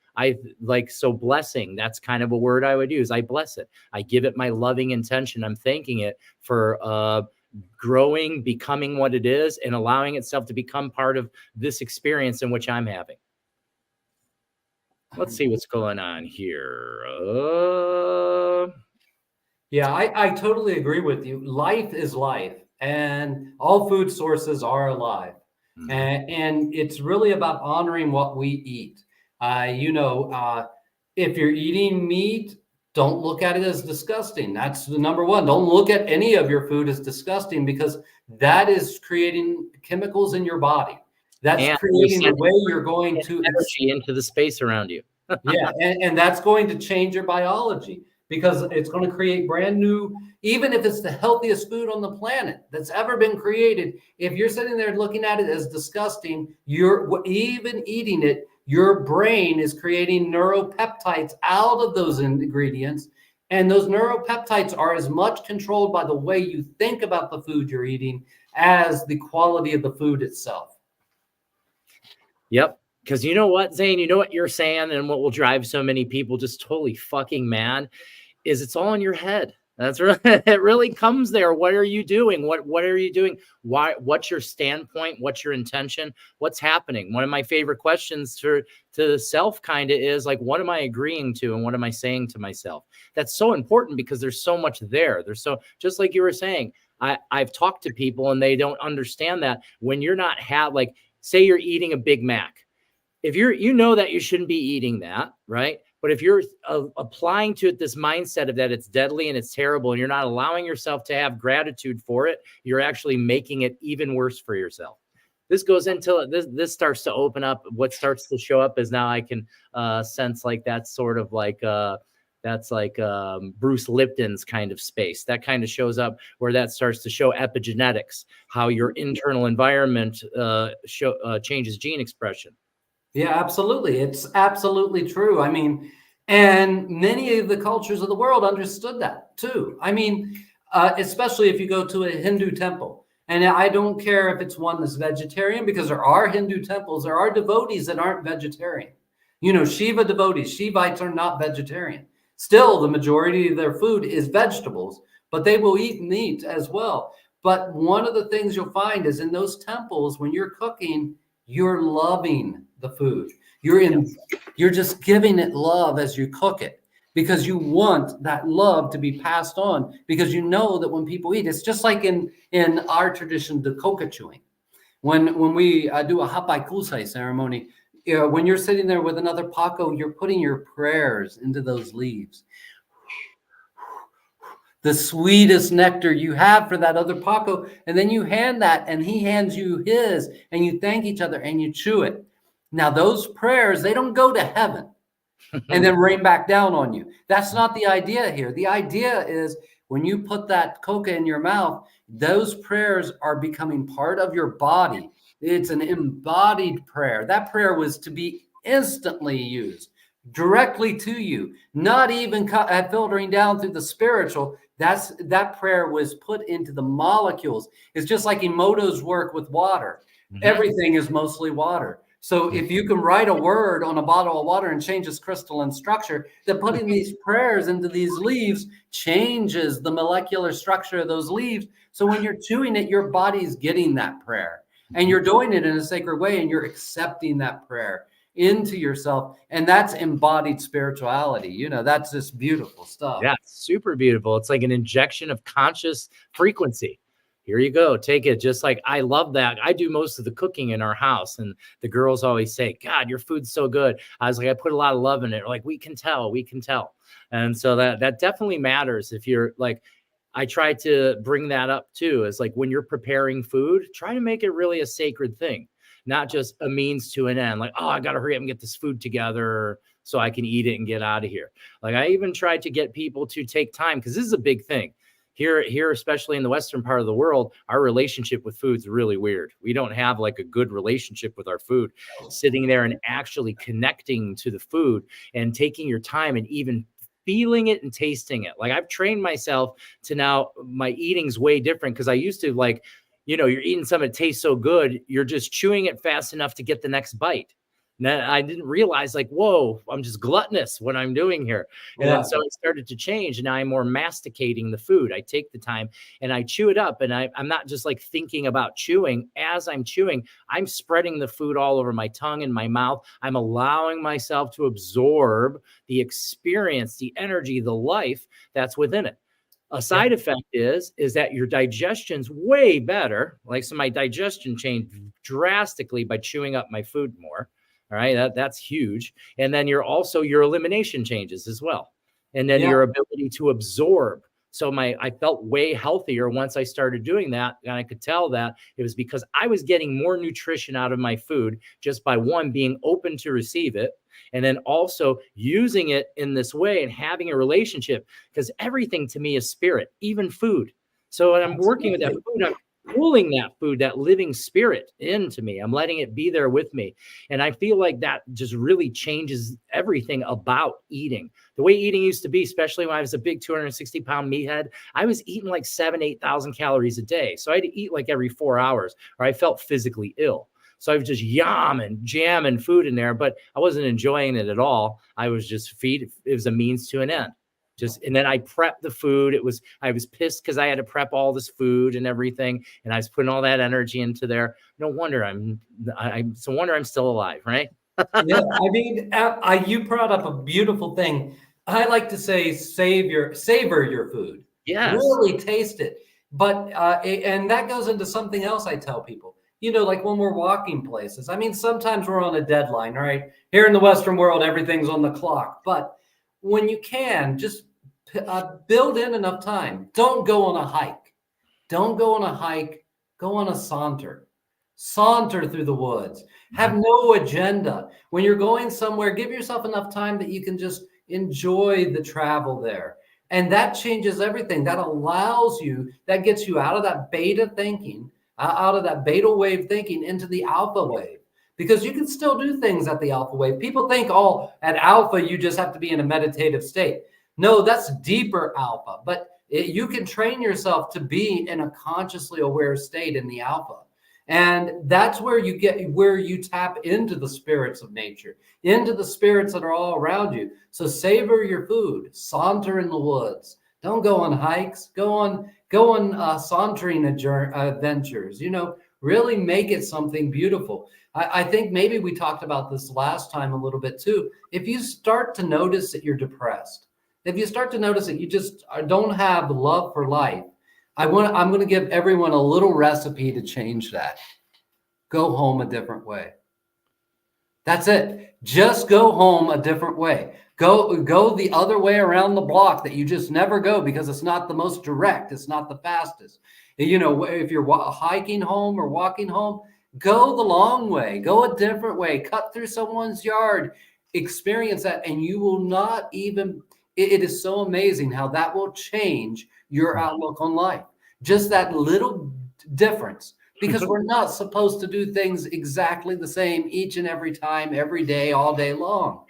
blessing, that's kind of a word I would use. I bless it. I give it my loving intention. I'm thanking it for growing, becoming what it is, and allowing itself to become part of this experience in which I'm having. Let's see what's going on here. Yeah, I totally agree with you. Life is life, and all food sources are alive. Mm-hmm. And it's really about honoring what we eat. If you're eating meat, don't look at it as disgusting. That's the number one. Don't look at any of your food as disgusting, because that is creating chemicals in your body. That's creating the way you're going to energy into the space around you. Yeah, and that's going to change your biology, because it's going to create brand new, even if it's the healthiest food on the planet that's ever been created. If you're sitting there looking at it as disgusting, you're even eating it, your brain is creating neuropeptides out of those ingredients. And those neuropeptides are as much controlled by the way you think about the food you're eating as the quality of the food itself. Yep. Because you know what, Zane, you know what you're saying, and what will drive so many people just totally fucking mad is it's all in your head. That's really, it really comes there. What are you doing? What are you doing? Why? What's your standpoint? What's your intention? What's happening? One of my favorite questions to the self kind of is like, what am I agreeing to, and what am I saying to myself? That's so important, because there's so much there. There's so, just like you were saying, I've talked to people and they don't understand that when you're not like, say you're eating a Big Mac. If you know that you shouldn't be eating that, right? But if you're applying to it this mindset of that it's deadly and it's terrible, and you're not allowing yourself to have gratitude for it, you're actually making it even worse for yourself. This goes until this starts to open up. What starts to show up is now I can sense like that's sort of like that's like Bruce Lipton's kind of space. That kind of shows up where that starts to show epigenetics, how your internal environment changes gene expression. Yeah, absolutely. It's absolutely true. I mean, and many of the cultures of the world understood that too. I mean, especially if you go to a Hindu temple. And I don't care if it's one that's vegetarian, because there are Hindu temples, there are devotees that aren't vegetarian. You know, Shiva devotees, Shivites are not vegetarian. Still, the majority of their food is vegetables, but they will eat meat as well. But one of the things you'll find is in those temples, when you're cooking, you're loving the food. You're just giving it love as you cook it, because you want that love to be passed on, because you know that when people eat, it's just like in our tradition, the coca chewing. When we do a hapaikusai ceremony, when you're sitting there with another pako, you're putting your prayers into those leaves. The sweetest nectar you have for that other pako, and then you hand that, and he hands you his, and you thank each other, and you chew it. Now, those prayers, they don't go to heaven and then rain back down on you. That's not the idea here. The idea is when you put that coca in your mouth, those prayers are becoming part of your body. It's an embodied prayer. That prayer was to be instantly used directly to you, not even filtering down through the spiritual. That prayer was put into the molecules. It's just like Emoto's work with water. Everything is mostly water. So if you can write a word on a bottle of water and change its crystalline structure, then putting these prayers into these leaves changes the molecular structure of those leaves. So when you're chewing it, your body's getting that prayer, and you're doing it in a sacred way, and you're accepting that prayer into yourself. And that's embodied spirituality. That's just beautiful stuff. Yeah, super beautiful. It's like an injection of conscious frequency. Here you go. Take it. Just like, I love that. I do most of the cooking in our house, and the girls always say, God, your food's so good. I was like, I put a lot of love in it. Like, we can tell. And so that definitely matters. If you're like, I try to bring that up too, is like, when you're preparing food, try to make it really a sacred thing, not just a means to an end. Like, oh, I got to hurry up and get this food together so I can eat it and get out of here. Like, I even tried to get people to take time, because this is a big thing. Here, especially in the Western part of the world, our relationship with food is really weird. We don't have like a good relationship with our food. Sitting there and actually connecting to the food and taking your time and even feeling it and tasting it. Like, I've trained myself to now, my eating's way different, because I used to, like, you're eating something that tastes so good, you're just chewing it fast enough to get the next bite. And then I didn't realize, like, whoa, I'm just gluttonous what I'm doing here. And then so it started to change. And now I'm more masticating the food. I take the time and I chew it up. And I'm not just like thinking about chewing. As I'm chewing, I'm spreading the food all over my tongue and my mouth. I'm allowing myself to absorb the experience, the energy, the life that's within it. A side effect is that your digestion's way better. Like, so my digestion changed drastically by chewing up my food more. All right, that's huge. And then your elimination changes as well. And then your ability to absorb. So I felt way healthier once I started doing that. And I could tell that it was because I was getting more nutrition out of my food just by, one, being open to receive it, and then also using it in this way and having a relationship, because everything to me is spirit, even food. So when I'm working with that food, I'm pulling that food, that living spirit into me. I'm letting it be there with me. And I feel like that just really changes everything about eating. The way eating used to be, especially when I was a big 260-pound meathead, I was eating like 8,000 calories a day. So I had to eat like every 4 hours, or I felt physically ill. So I was just jamming food in there, but I wasn't enjoying it at all. I was just it was a means to an end. And then I prepped the food. I was pissed because I had to prep all this food and everything, and I was putting all that energy into there. No wonder I'm still alive, right? Yeah, I mean, you brought up a beautiful thing. I like to say, savor your food. Yes. Really taste it. But and that goes into something else I tell people. Like when we're walking places. I mean, sometimes we're on a deadline, right? Here in the Western world, everything's on the clock. But when you can, just build in enough time. Don't go on a hike. Go on a saunter. Saunter through the woods. Have no agenda. When you're going somewhere, give yourself enough time that you can just enjoy the travel there. And that changes everything. That allows you, that gets you out of that beta thinking, out of that beta wave thinking into the alpha wave. Because you can still do things at the alpha wave. People think, at alpha, you just have to be in a meditative state. No, that's deeper alpha. But you can train yourself to be in a consciously aware state in the alpha. And that's where you tap into the spirits of nature, into the spirits that are all around you. So savor your food, saunter in the woods. Don't go on hikes, go on sauntering adventures, really make it something beautiful. I think maybe we talked about this last time a little bit too. If you start to notice that you're depressed, if you start to notice that you just don't have love for life, I'm going to give everyone a little recipe to change that. go home a different way. That's it. Just go home a different way. Go the other way around the block that you just never go because it's not the most direct. It's not the fastest. You know, if you're hiking home or walking home, go the long way. Go a different way. Cut through someone's yard. Experience that, and you will not even. It is so amazing how that will change your outlook on life. Just that little difference. Because we're not supposed to do things exactly the same each and every time, every day, all day long.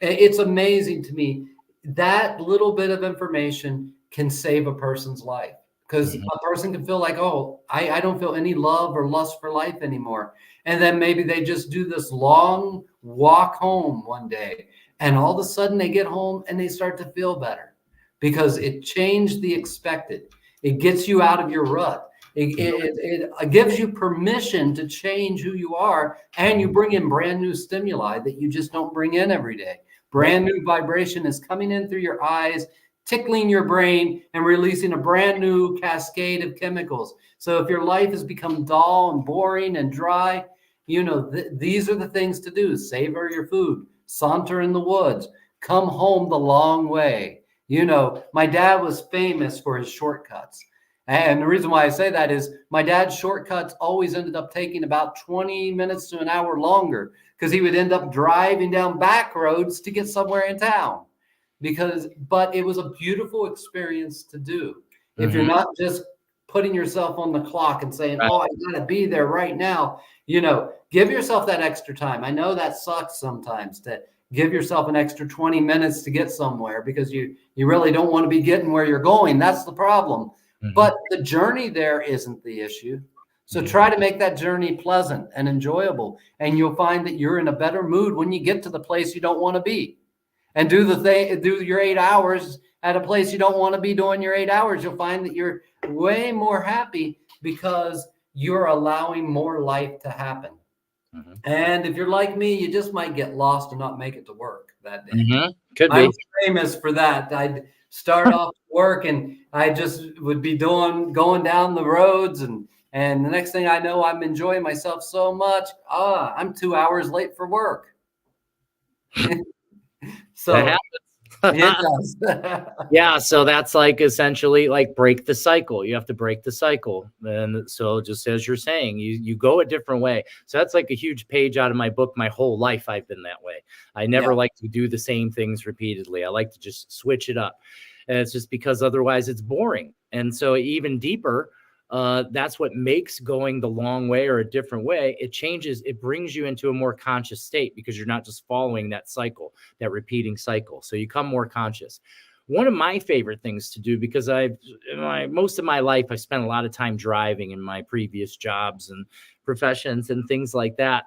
It's amazing to me that little bit of information can save a person's life. Because a person can feel like, oh, I don't feel any love or lust for life anymore. And then maybe they just do this long walk home one day. And all of a sudden they get home and they start to feel better because it changed the expected. It gets you out of your rut. It gives you permission to change who you are, and you bring in brand new stimuli that you just don't bring in every day. Brand new vibration is coming in through your eyes, tickling your brain, and releasing a brand new cascade of chemicals. So if your life has become dull and boring and dry, you know, these are the things to do. Savor your food, saunter in the woods, come home the long way. You know, my dad was famous for his shortcuts. And the reason why I say that is my dad's shortcuts always ended up taking about 20 minutes to an hour longer because he would end up driving down back roads to get somewhere in town. But it was a beautiful experience to do. If you're not just putting yourself on the clock and saying, oh, I got to be there right now, you know, give yourself that extra time. I know that sucks sometimes to give yourself an extra 20 minutes to get somewhere because you really don't want to be getting where you're going. That's the problem. But the journey there isn't the issue. So try to make that journey pleasant and enjoyable. And you'll find that you're in a better mood when you get to the place you don't want to be. And do your 8 hours at a place you don't want to be doing your 8 hours. You'll find that you're way more happy because you're allowing more life to happen. And if you're like me, you just might get lost and not make it to work that day. Could be. I'm famous for that. I'd start off work and I just would be going down the roads and the next thing I know, I'm enjoying myself so much. I'm 2 hours late for work. So that happens. It does. Yeah, so that's like essentially like break the cycle. You have to break the cycle. And so just as you're saying, you go a different way. So that's like a huge page out of my book. My whole life I've been that way. I never like to do the same things repeatedly. I like to just switch it up. And it's just because otherwise it's boring. And so even deeper, that's what makes going the long way or a different way. It changes, it brings you into a more conscious state because you're not just following that cycle, that repeating cycle. So you become more conscious. One of my favorite things to do, because most of my life, I spent a lot of time driving in my previous jobs and professions and things like that.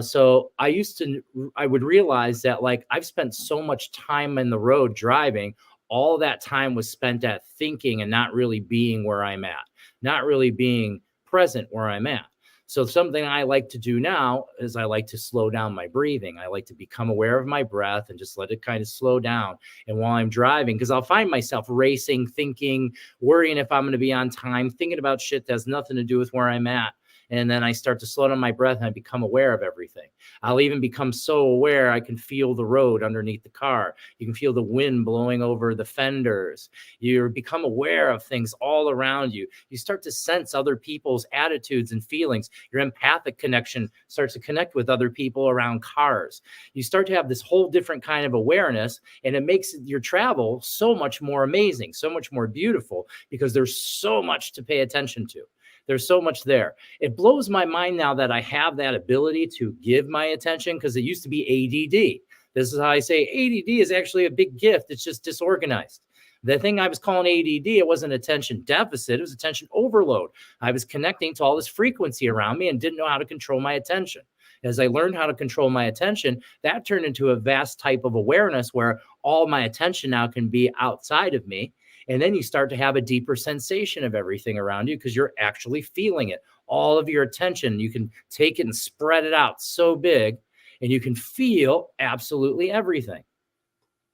So I would realize that like I've spent so much time in the road driving, all that time was spent at thinking and not really being where I'm at, not really being present where I'm at. So something I like to do now is I like to slow down my breathing. I like to become aware of my breath and just let it kind of slow down. And while I'm driving, because I'll find myself racing, thinking, worrying if I'm going to be on time, thinking about shit that has nothing to do with where I'm at. And then I start to slow down my breath and I become aware of everything. I'll even become so aware I can feel the road underneath the car. You can feel the wind blowing over the fenders. You become aware of things all around you. You start to sense other people's attitudes and feelings. Your empathic connection starts to connect with other people around cars. You start to have this whole different kind of awareness, and it makes your travel so much more amazing, so much more beautiful, because there's so much to pay attention to. There's so much there. It blows my mind now that I have that ability to give my attention, because it used to be ADD. This is how I say ADD is actually a big gift. It's just disorganized. The thing I was calling ADD, it wasn't attention deficit. It was attention overload. I was connecting to all this frequency around me and didn't know how to control my attention. As I learned how to control my attention, that turned into a vast type of awareness where all my attention now can be outside of me. And then you start to have a deeper sensation of everything around you because you're actually feeling it. All of your attention, you can take it and spread it out so big, and you can feel absolutely everything.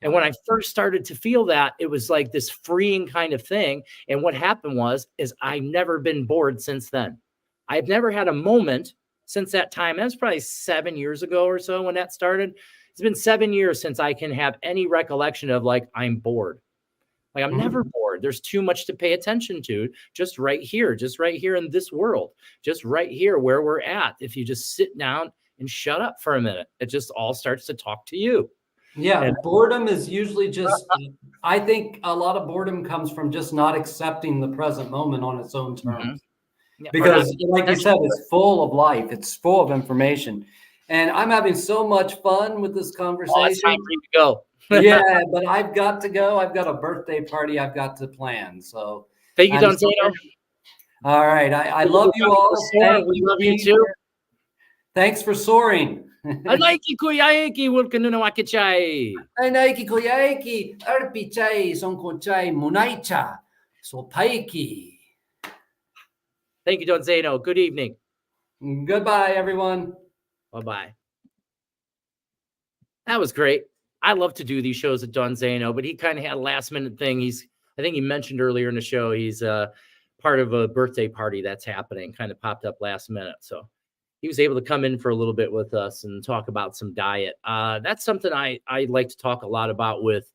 And when I first started to feel that, it was like this freeing kind of thing. And what happened is I've never been bored since then. I've never had a moment since that time. That's probably 7 years ago or so when that started. It's been 7 years since I can have any recollection of like, I'm bored. Like I'm never bored. There's too much to pay attention to just right here in this world, just right here where we're at. If you just sit down and shut up for a minute, it just all starts to talk to you. Yeah, And boredom is usually just, I think a lot of boredom comes from just not accepting the present moment on its own terms. Yeah, Because like you said, it's full of life. It's full of information. And I'm having so much fun with this conversation. it's time for you to go. Yeah, but I've got to go. I've got a birthday party I've got to plan. So thank you, Don Zane. All right. I love you all. We love you too. Thanks for soaring. Anaiki kuyaiki wulkanuna wakichai. Anaiki kuyaiki arpichai sonkochai munaicha sopaiki. Thank you, Don Zano. Good evening. Goodbye, everyone. Bye-bye. That was great. I love to do these shows with Don Zano, but he kind of had a last minute thing. I think he mentioned earlier in the show, he's part of a birthday party that's happening, kind of popped up last minute. So he was able to come in for a little bit with us and talk about some diet. That's something I like to talk a lot about with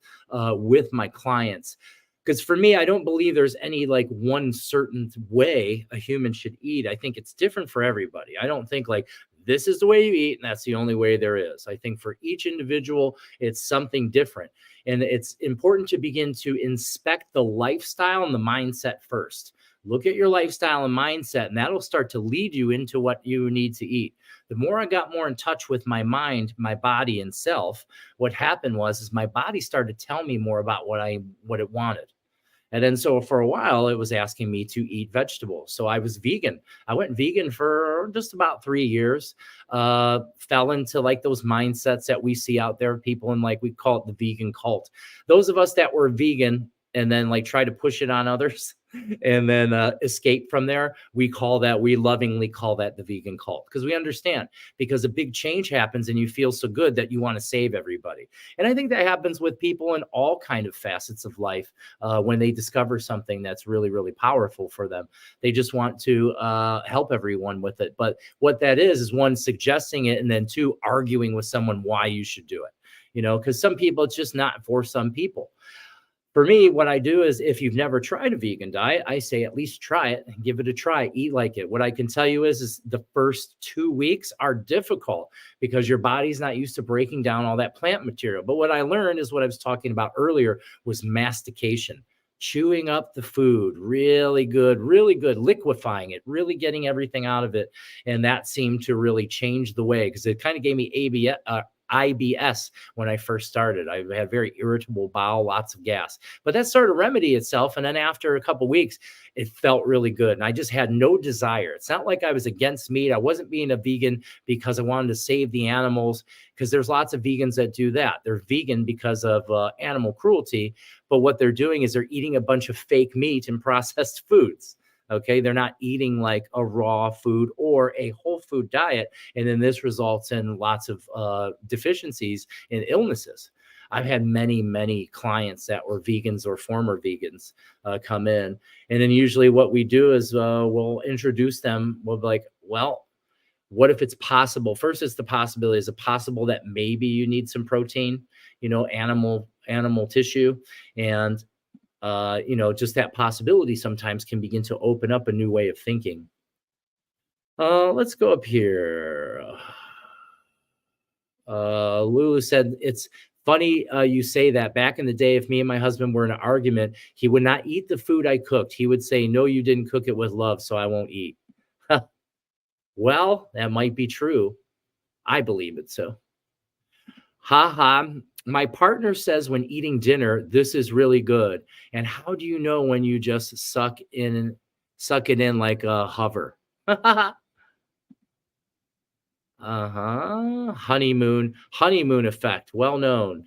my clients. Because for me, I don't believe there's any like one certain way a human should eat. I think it's different for everybody. I don't think like this is the way you eat and that's the only way there is. I think for each individual, it's something different. And it's important to begin to inspect the lifestyle and the mindset first. Look at your lifestyle and mindset, and that'll start to lead you into what you need to eat. The more I got more in touch with my mind, my body, and self, what happened was my body started to tell me more about what it wanted. And then so for a while, it was asking me to eat vegetables. So I was vegan. I went vegan for just about 3 years, fell into like those mindsets that we see out there, people in like, we call it the vegan cult. Those of us that were vegan and then like try to push it on others and then escape from there, we lovingly call that the vegan cult, because we understand, because a big change happens and you feel so good that you want to save everybody. And I think that happens with people in all kind of facets of life. When they discover something that's really, really powerful for them, they just want to help everyone with it. But what that is one, suggesting it, and then two, arguing with someone why you should do it, because some people, it's just not for some people. For me, what I do is if you've never tried a vegan diet, I say at least try it and give it a try. Eat like it. What I can tell you is the first 2 weeks are difficult because your body's not used to breaking down all that plant material. But what I learned is what I was talking about earlier was mastication. Chewing up the food, really good, liquefying it, really getting everything out of it. And that seemed to really change the way, because it kind of gave me IBS when I first started. I had very irritable bowel, lots of gas, but that started to remedy itself. And then after a couple of weeks, it felt really good. And I just had no desire. It's not like I was against meat. I wasn't being a vegan because I wanted to save the animals, because there's lots of vegans that do that. They're vegan because of animal cruelty. But what they're doing is they're eating a bunch of fake meat and processed foods. Okay, they're not eating like a raw food or a whole food diet. And then this results in lots of deficiencies and illnesses. I've had many, many clients that were vegans or former vegans come in. And then usually what we do is we'll introduce them. We'll be like, well, what if it's possible? First, it's the possibility. Is it possible that maybe you need some protein, animal tissue? And just that possibility sometimes can begin to open up a new way of thinking. Let's go up here. Lulu said, it's funny you say that. Back in the day, if me and my husband were in an argument, he would not eat the food I cooked. He would say, no, you didn't cook it with love, so I won't eat. Well, that might be true. I believe it so. My partner says when eating dinner, this is really good. And how do you know when you just suck it in like a hover? Honeymoon effect, well known.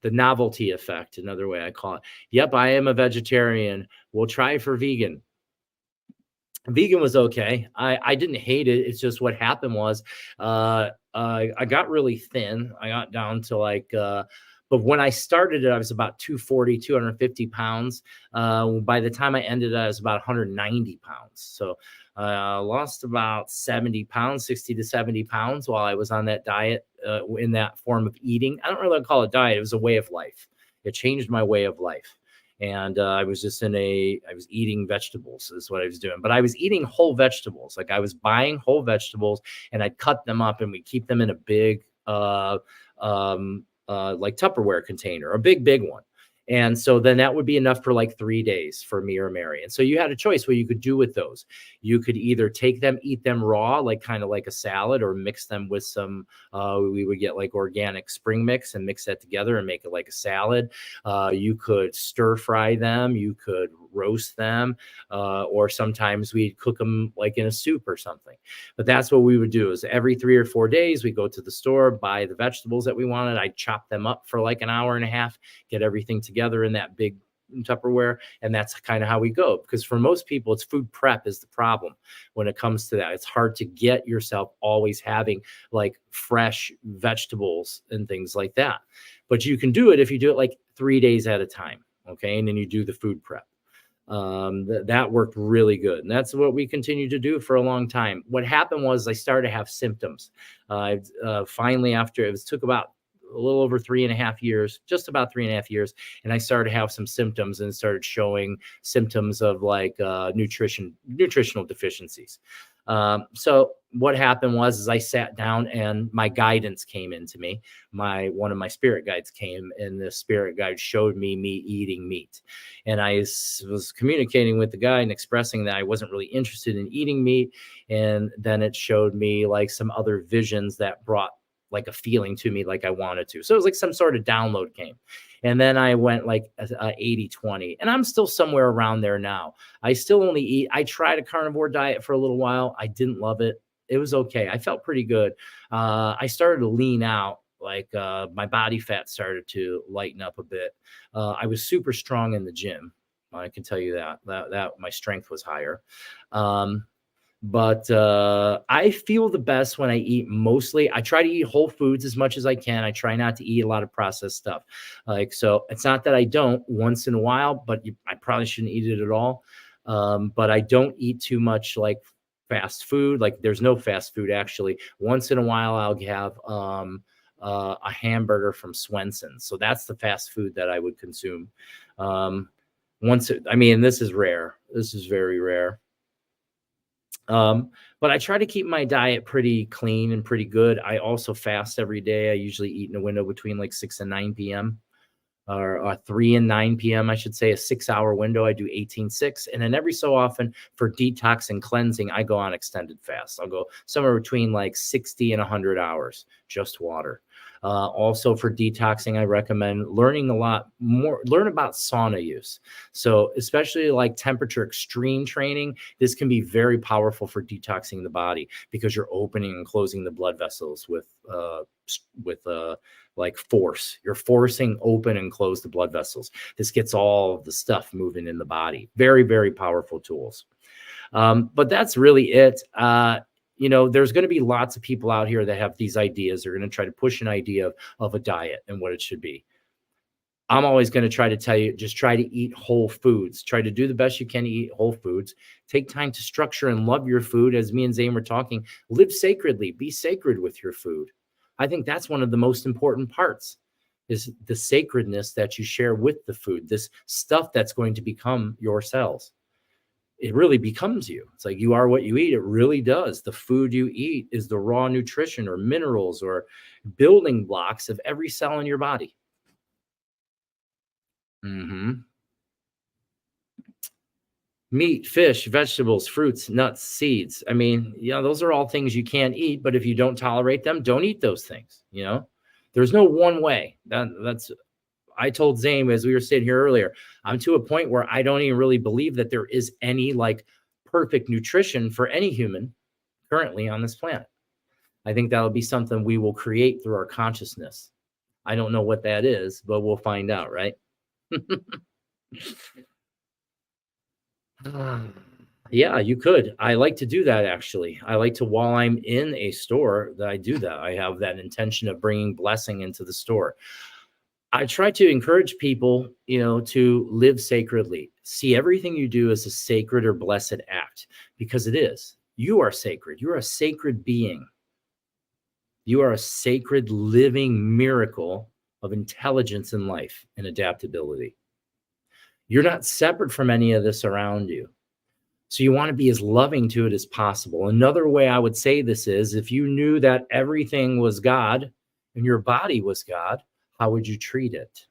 The novelty effect, another way I call it. Yep, I am a vegetarian. We'll try for vegan. Vegan was okay. I didn't hate it. It's just what happened was I got really thin. I got down to like But when I started it, I was about 240, 250 pounds. By the time I ended, I was about 190 pounds. So lost about 70 pounds, 60 to 70 pounds while I was on that diet, in that form of eating. I don't really call it diet. It was a way of life. It changed my way of life. And I was just I was eating vegetables is what I was doing, but I was eating whole vegetables. Like I was buying whole vegetables and I'd cut them up and we keep them in a big, like Tupperware container, a big one. And so then that would be enough for like 3 days for me or Mary. And so you had a choice what you could do with those. You could either take them, eat them raw, like kind of like a salad, or mix them with some, we would get like organic spring mix and mix that together and make it like a salad. You could stir fry them. You could roast them, or sometimes we'd cook them like in a soup or something. But that's what we would do is every 3 or 4 days, we go to the store, buy the vegetables that we wanted. I'd chop them up for like an hour and a half, get everything together in that big Tupperware. And that's kind of how we go, because for most people, it's food prep is the problem when it comes to that. It's hard to get yourself always having like fresh vegetables and things like that. But you can do it if you do it like 3 days at a time. Okay. And then you do the food prep. That worked really good. And that's what we continued to do for a long time. What happened was I started to have symptoms. Finally, after it took about a little over 3.5 years, just about 3.5 years. And I started to have some symptoms and started showing symptoms of like nutritional deficiencies. So what happened was I sat down and my guidance came into me. One of my spirit guides came, and the spirit guide showed me eating meat. And I was communicating with the guy and expressing that I wasn't really interested in eating meat. And then it showed me like some other visions that brought like a feeling to me like I wanted to. So it was like some sort of download came. And then I went like 80-20, and I'm still somewhere around there now. I still only eat. I tried a carnivore diet for a little while. I didn't love it. It was okay. I felt pretty good. I started to lean out. Like my body fat started to lighten up a bit. I was super strong in the gym. I can tell you that my strength was higher. But I feel the best when I eat mostly. I try to eat whole foods as much as I can. I try not to eat a lot of processed stuff. Like, so it's not that I don't once in a while, but I probably shouldn't eat it at all. But I don't eat too much like fast food. Like there's no fast food actually. Once in a while, I'll have a hamburger from Swenson's. So that's the fast food that I would consume. This is rare. This is very rare. But I try to keep my diet pretty clean and pretty good. I also fast every day. I usually eat in a window between like 6 and 9 p.m. or 3 and 9 p.m. I should say, a 6-hour window. I do 18-6. And then every so often for detox and cleansing, I go on extended fast. I'll go somewhere between like 60 and 100 hours, just water. Also for detoxing, I recommend learn about sauna use. So especially like temperature extreme training, this can be very powerful for detoxing the body because you're opening and closing the blood vessels with like force. You're forcing open and close the blood vessels. This gets all of the stuff moving in the body. Very, very powerful tools. But that's really it. There's going to be lots of people out here that have these ideas. They're going to try to push an idea of a diet and what it should be. I'm always going to try to tell you, just try to eat whole foods. Try to do the best you can to eat whole foods. Take time to structure and love your food. As me and Zane were talking, live sacredly. Be sacred with your food. I think that's one of the most important parts, is the sacredness that you share with the food, this stuff that's going to become your cells. It really becomes you. It's like you are what you eat. It really does. The food you eat is the raw nutrition or minerals or building blocks of every cell in your body. Meat, fish, vegetables, fruits, nuts, seeds. Those are all things you can't eat, but if you don't tolerate them, don't eat those things. There's no one way. I told Zane, as we were sitting here earlier, I'm to a point where I don't even really believe that there is any like perfect nutrition for any human currently on this planet. I think that'll be something we will create through our consciousness. I don't know what that is, but we'll find out, right? Yeah, you could. I like to do that, actually. I like to, while I'm in a store, that I do that. I have that intention of bringing blessing into the store. I try to encourage people, to live sacredly. See everything you do as a sacred or blessed act, because it is. You are sacred. You are a sacred being. You are a sacred living miracle of intelligence in life and adaptability. You're not separate from any of this around you. So you want to be as loving to it as possible. Another way I would say this is, if you knew that everything was God and your body was God, how would you treat it?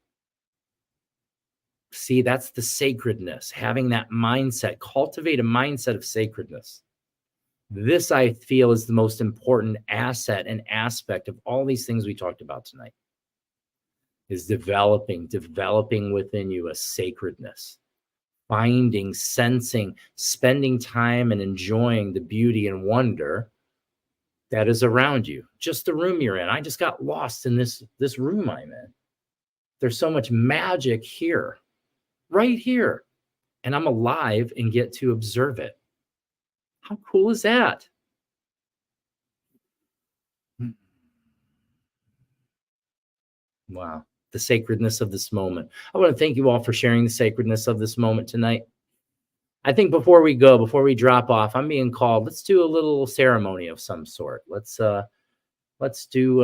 See, that's the sacredness, having that mindset, cultivate a mindset of sacredness. This, I feel, is the most important asset and aspect of all these things we talked about tonight, is developing within you a sacredness, finding, sensing, spending time and enjoying the beauty and wonder that is around you. Just the room you're in. I just got lost in this room I'm in. There's so much magic here, right here. And I'm alive and get to observe it. How cool is that? Wow. The sacredness of this moment. I want to thank you all for sharing the sacredness of this moment tonight. I think before we drop off, I'm being called. Let's do a little ceremony of some sort. Let's do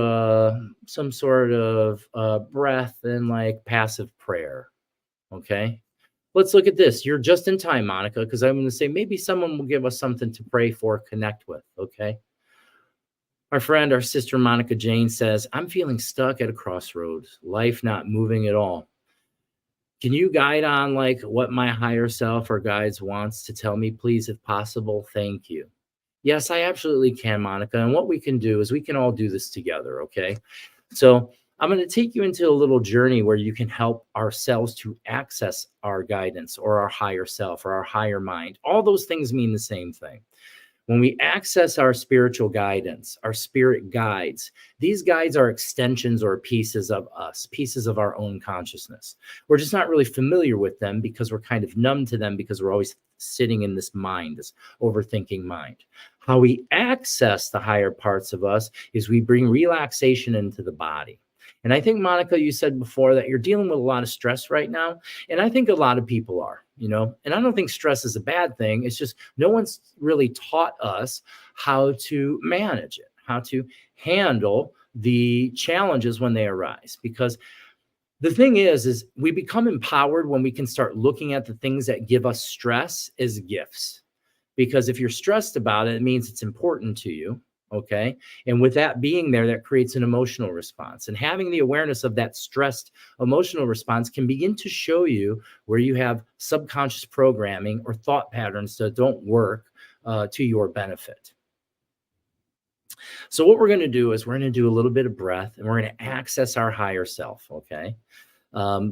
some sort of breath and like passive prayer. Okay. Let's look at this. You're just in time, Monica, because I'm going to say maybe someone will give us something to pray for, connect with. Okay. Our friend, our sister Monica Jane says, I'm feeling stuck at a crossroads, life not moving at all. Can you guide on like what my higher self or guides wants to tell me, please, if possible? Thank you. Yes, I absolutely can, Monica. And what we can do is we can all do this together. Okay. So I'm going to take you into a little journey where you can help ourselves to access our guidance or our higher self or our higher mind. All those things mean the same thing. When we access our spiritual guidance, our spirit guides, these guides are extensions or pieces of us, pieces of our own consciousness. We're just not really familiar with them because we're kind of numb to them because we're always sitting in this mind, this overthinking mind. How we access the higher parts of us is we bring relaxation into the body. And I think, Monica, you said before that you're dealing with a lot of stress right now. And I think a lot of people are, and I don't think stress is a bad thing. It's just no one's really taught us how to manage it, how to handle the challenges when they arise. Because the thing is we become empowered when we can start looking at the things that give us stress as gifts. Because if you're stressed about it, it means it's important to you. Okay. And with that being there, that creates an emotional response. And having the awareness of that stressed emotional response can begin to show you where you have subconscious programming or thought patterns that don't work to your benefit. So what we're going to do is we're going to do a little bit of breath and we're going to access our higher self. Okay.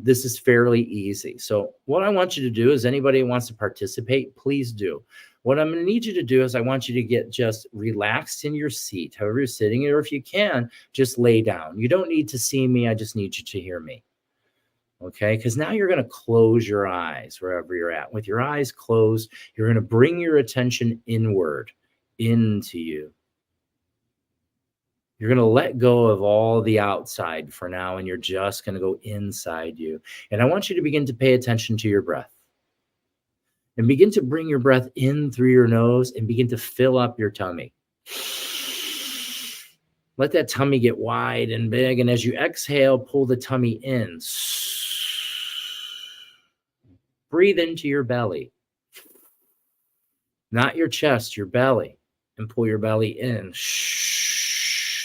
This is fairly easy. So what I want you to do is, anybody who wants to participate, please do. What I'm going to need you to do is I want you to get just relaxed in your seat, however you're sitting, or if you can, just lay down. You don't need to see me. I just need you to hear me. Okay, because now you're going to close your eyes wherever you're at. With your eyes closed, you're going to bring your attention inward, into you. You're going to let go of all the outside for now, and you're just going to go inside you. And I want you to begin to pay attention to your breath. And begin to bring your breath in through your nose and begin to fill up your tummy. Let that tummy get wide and big. And as you exhale, pull the tummy in. Breathe into your belly. Not your chest, your belly. And pull your belly in.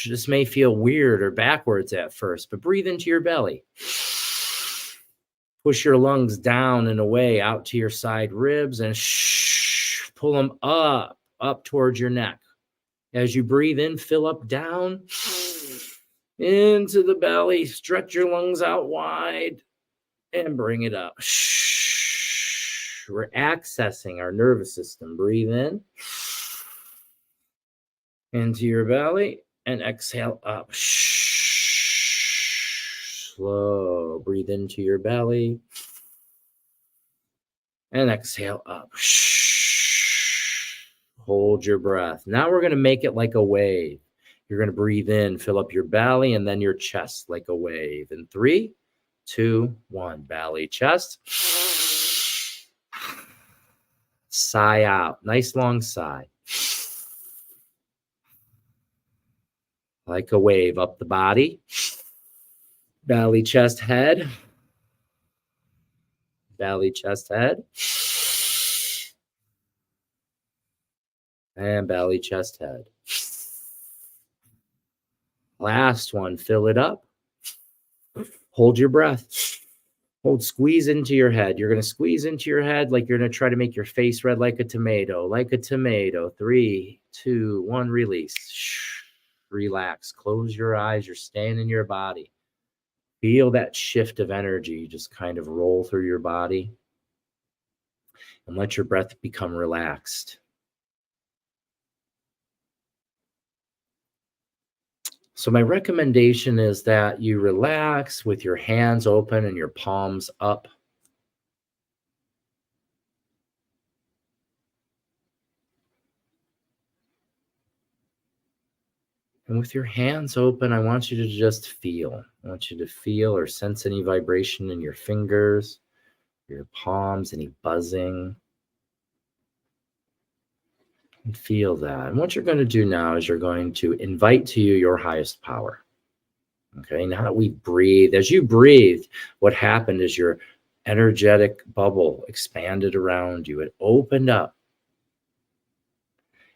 This may feel weird or backwards at first, but breathe into your belly. Push your lungs down and away out to your side ribs and pull them up towards your neck. As you breathe in, fill up down into the belly. Stretch your lungs out wide and bring it up. We're accessing our nervous system. Breathe in into your belly and exhale up. Slow. Breathe into your belly and exhale up. Hold your breath. Now we're going to make it like a wave. You're going to breathe in, fill up your belly, and then your chest like a wave. In 3, 2, 1. Belly, chest. Sigh out. Nice long sigh. Like a wave up the body. Belly, chest, head. Belly, chest, head. And belly, chest, head. Last one. Fill it up. Hold your breath. Hold, squeeze into your head. You're going to squeeze into your head like you're going to try to make your face red like a tomato. Like a tomato. 3, 2, 1. Release. Relax. Close your eyes. You're staying in your body. Feel that shift of energy just kind of roll through your body. And let your breath become relaxed. So my recommendation is that you relax with your hands open and your palms up. And with your hands open, I want you to just feel. I want you to feel or sense any vibration in your fingers, your palms, any buzzing. And feel that. And what you're going to do now is you're going to invite to you your highest power. Okay, now that we breathe, as you breathed, what happened is your energetic bubble expanded around you. It opened up.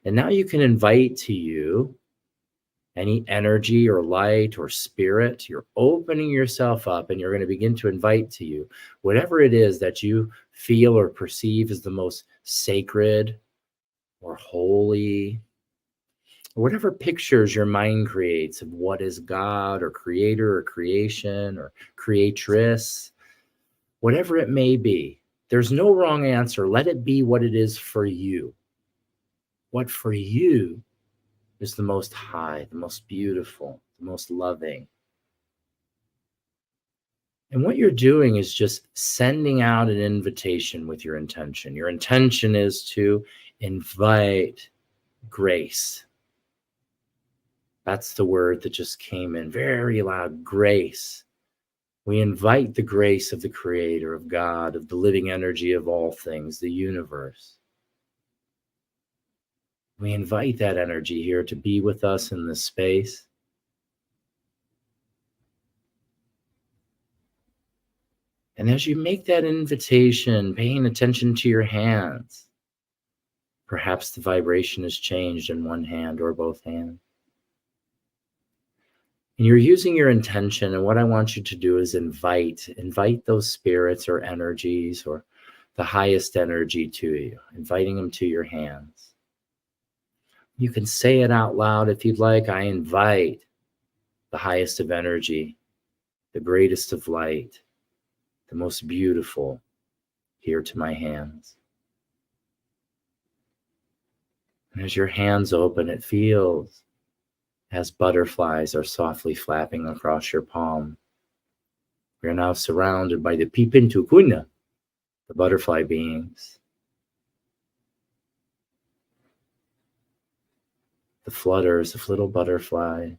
And now you can invite to you any energy or light or spirit. You're opening yourself up and you're going to begin to invite to you whatever it is that you feel or perceive as the most sacred or holy, or whatever pictures your mind creates of what is God or creator or creation or creatress, whatever it may be. There's no wrong answer. Let it be what it is for you. What for you is the most high, the most beautiful, the most loving. And what you're doing is just sending out an invitation with your intention. Your intention is to invite grace. That's the word that just came in very loud, grace. We invite the grace of the Creator, of God, of the living energy of all things, the universe. We invite that energy here to be with us in this space. And as you make that invitation, paying attention to your hands, perhaps the vibration has changed in one hand or both hands. And you're using your intention, and what I want you to do is invite those spirits or energies or the highest energy to you, inviting them to your hands. You can say it out loud if you'd like. I invite the highest of energy, the greatest of light, the most beautiful, here to my hands. And as your hands open, it feels as butterflies are softly flapping across your palm. You're now surrounded by the Pipintukuna, the butterfly beings. The flutters of little butterflies.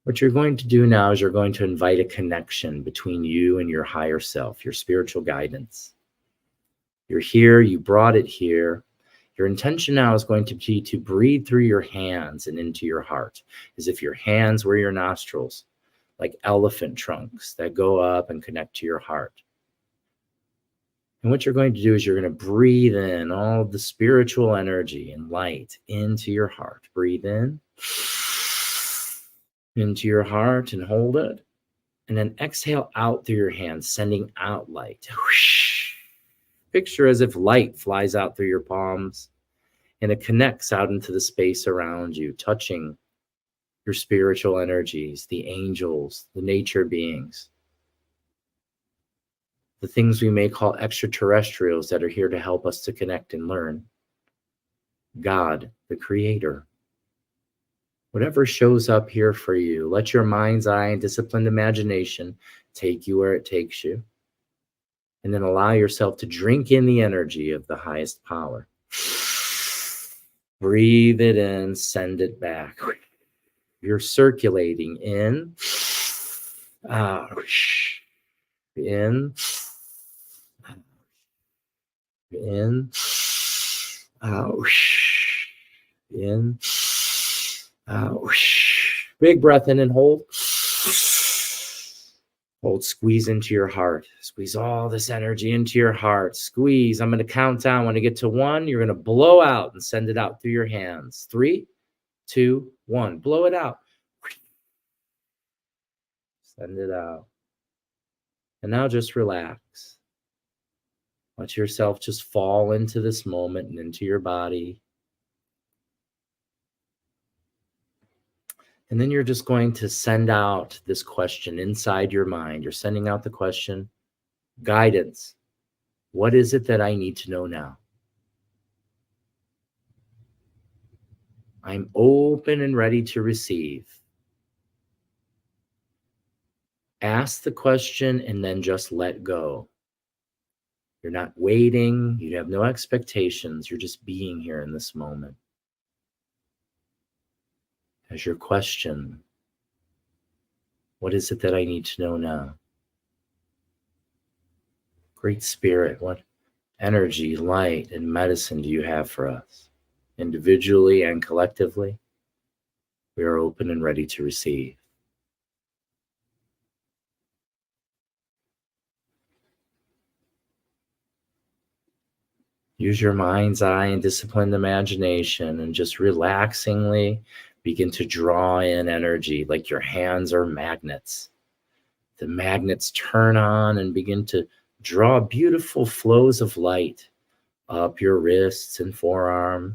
What you're going to do now is you're going to invite a connection between you and your higher self, your spiritual guidance. You're here, you brought it here. Your intention now is going to be to breathe through your hands and into your heart, as if your hands were your nostrils, like elephant trunks that go up and connect to your heart. And what you're going to do is you're going to breathe in all the spiritual energy and light into your heart. Breathe in, into your heart, and hold it. And then exhale out through your hands, sending out light. Picture as if light flies out through your palms and it connects out into the space around you, touching your spiritual energies, the angels, the nature beings, the things we may call extraterrestrials that are here to help us to connect and learn. God, the Creator. Whatever shows up here for you, let your mind's eye and disciplined imagination take you where it takes you. And then allow yourself to drink in the energy of the highest power. Breathe it in, send it back. You're circulating in, In, in, out, in, out. Big breath in and hold. Hold, squeeze into your heart. Squeeze all this energy into your heart. Squeeze. I'm going to count down. When I get to 1, you're going to blow out and send it out through your hands. 3, 2, 1. Blow it out. Send it out. And now just relax. Let yourself just fall into this moment and into your body. And then you're just going to send out this question inside your mind. You're sending out the question, guidance. What is it that I need to know now? I'm open and ready to receive. Ask the question and then just let go. You're not waiting. You have no expectations. You're just being here in this moment. As your question, what is it that I need to know now? Great Spirit, what energy, light, and medicine do you have for us? Individually and collectively, we are open and ready to receive. Use your mind's eye and disciplined imagination and just relaxingly begin to draw in energy like your hands are magnets. The magnets turn on and begin to draw beautiful flows of light up your wrists and forearms,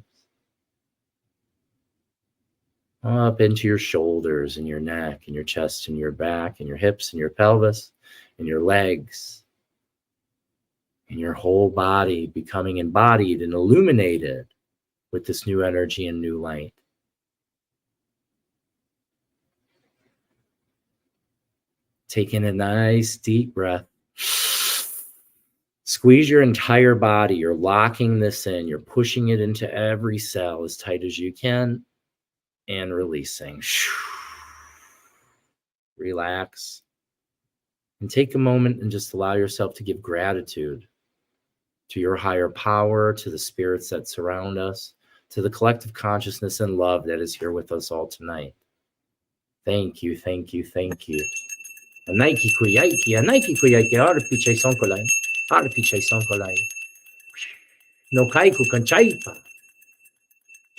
up into your shoulders and your neck and your chest and your back and your hips and your pelvis and your legs and your whole body becoming embodied and illuminated with this new energy and new light. Take in a nice deep breath. Squeeze your entire body. You're locking this in. You're pushing it into every cell as tight as you can and releasing. Relax. And take a moment and just allow yourself to give gratitude to your higher power, to the spirits that surround us, to the collective consciousness and love that is here with us all tonight. Thank you, thank you, thank you. Nike kuyaiki, Nike kuyaiki, arpichai sonkolai, arpichai sonkolai. No kaiku kanchaipa.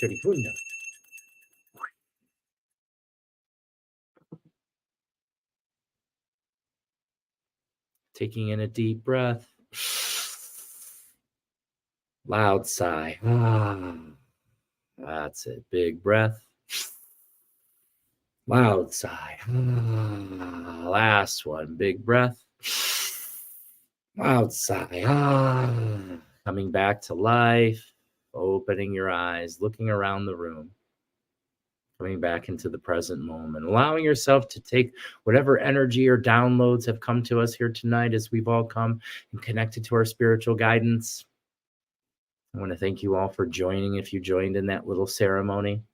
Chorifunda. Taking in a deep breath. Loud sigh. That's it. Big breath. Loud sigh. Last one. Big breath. Loud sigh. Coming back to life. Opening your eyes. Looking around the room. Coming back into the present moment. Allowing yourself to take whatever energy or downloads have come to us here tonight as we've all come and connected to our spiritual guidance. I want to thank you all for joining if you joined in that little ceremony.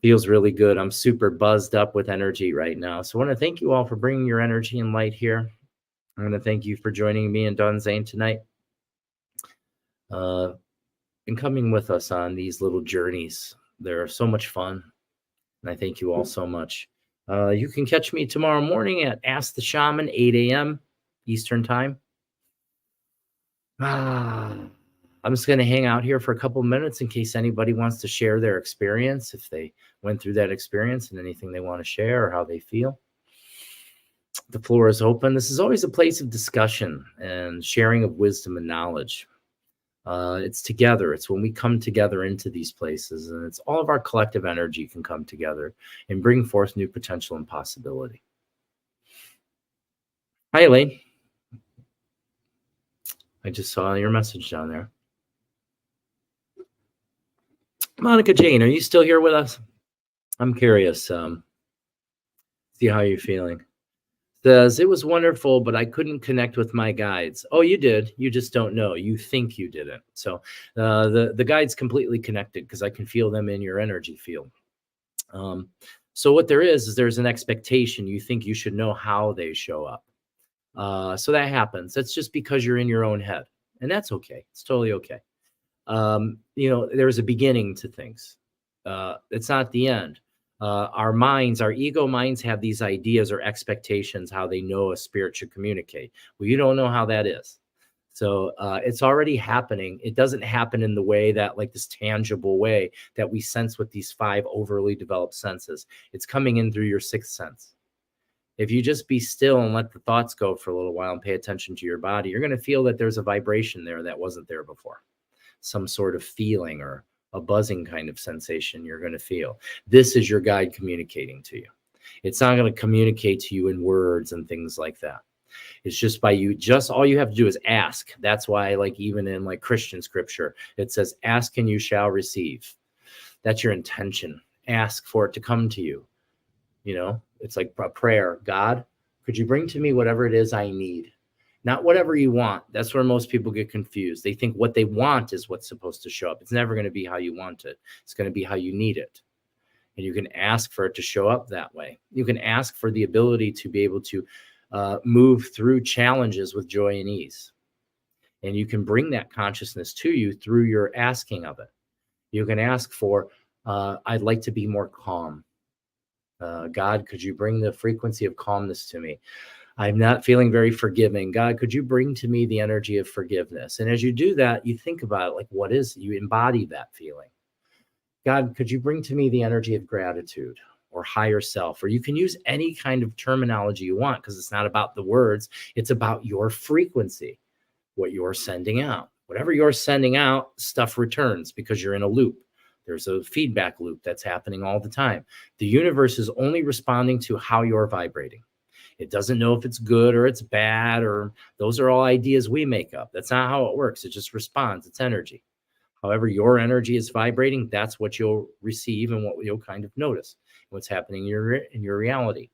Feels really good. I'm super buzzed up with energy right now. So I want to thank you all for bringing your energy and light here. I want to thank you for joining me and Don Zane tonight and coming with us on these little journeys. They're so much fun. And I thank you all so much. You can catch me tomorrow morning at Ask the Shaman, 8 a.m. Eastern time. I'm just going to hang out here for a couple minutes in case anybody wants to share their experience, if they went through that experience and anything they want to share or how they feel. The floor is open. This is always a place of discussion and sharing of wisdom and knowledge. It's together. It's when we come together into these places, and it's all of our collective energy can come together and bring forth new potential and possibility. Hi, Elaine. I just saw your message down there. Monica Jane, are you still here with us? I'm curious. See how you're feeling. Says, it was wonderful, but I couldn't connect with my guides. Oh, you did. You just don't know. You think you didn't. So the guides completely connected because I can feel them in your energy field. So what there is there's an expectation. You think you should know how they show up. So that happens. That's just because you're in your own head. And that's okay. It's totally okay. There's a beginning to things. It's not the end. Our minds, our ego minds have these ideas or expectations, how they know a spirit should communicate. Well, you don't know how that is. So it's already happening. It doesn't happen in the way that, like, this tangible way that we sense with these 5 overly developed senses. It's coming in through your 6th sense. If you just be still and let the thoughts go for a little while and pay attention to your body, you're going to feel that there's a vibration there that wasn't there before. Some sort of feeling or a buzzing kind of sensation you're going to feel. This is your guide communicating to you. It's not going to communicate to you in words and things like that. It's just by you, just all you have to do is ask. That's why, like, even in like Christian scripture, it says, ask and you shall receive. That's your intention. Ask for it to come to you. It's like a prayer. God, could you bring to me whatever it is I need? Not whatever you want. That's where most people get confused. They think what they want is what's supposed to show up. It's never going to be how you want it. It's going to be how you need it. And you can ask for it to show up that way. You can ask for the ability to be able to move through challenges with joy and ease. And you can bring that consciousness to you through your asking of it. You can ask for, I'd like to be more calm. God, could you bring the frequency of calmness to me? I'm not feeling very forgiving. God, could you bring to me the energy of forgiveness? And as you do that, you think about it, like, what is it? You embody that feeling. God, could you bring to me the energy of gratitude or higher self? Or you can use any kind of terminology you want, because it's not about the words. It's about your frequency, what you're sending out. Whatever you're sending out, stuff returns, because you're in a loop. There's a feedback loop that's happening all the time. The universe is only responding to how you're vibrating. It doesn't know if it's good or it's bad, or those are all ideas we make up. That's not how it works. It just responds. It's energy. However your energy is vibrating, that's what you'll receive and what you'll kind of notice, what's happening in your reality.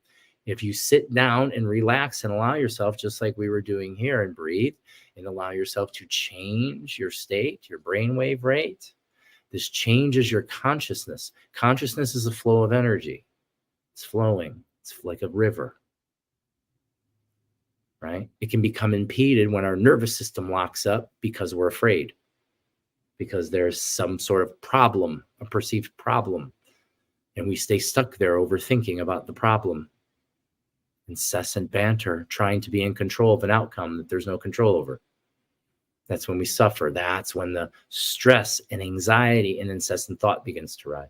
If you sit down and relax and allow yourself, just like we were doing here, and breathe and allow yourself to change your state, your brainwave rate, this changes your consciousness. Consciousness is a flow of energy. It's flowing. It's like a river, right? It can become impeded when our nervous system locks up because we're afraid, because there's some sort of problem, a perceived problem, and we stay stuck there overthinking about the problem. Incessant banter, trying to be in control of an outcome that there's no control over. That's when we suffer. That's when the stress and anxiety and incessant thought begins to rise.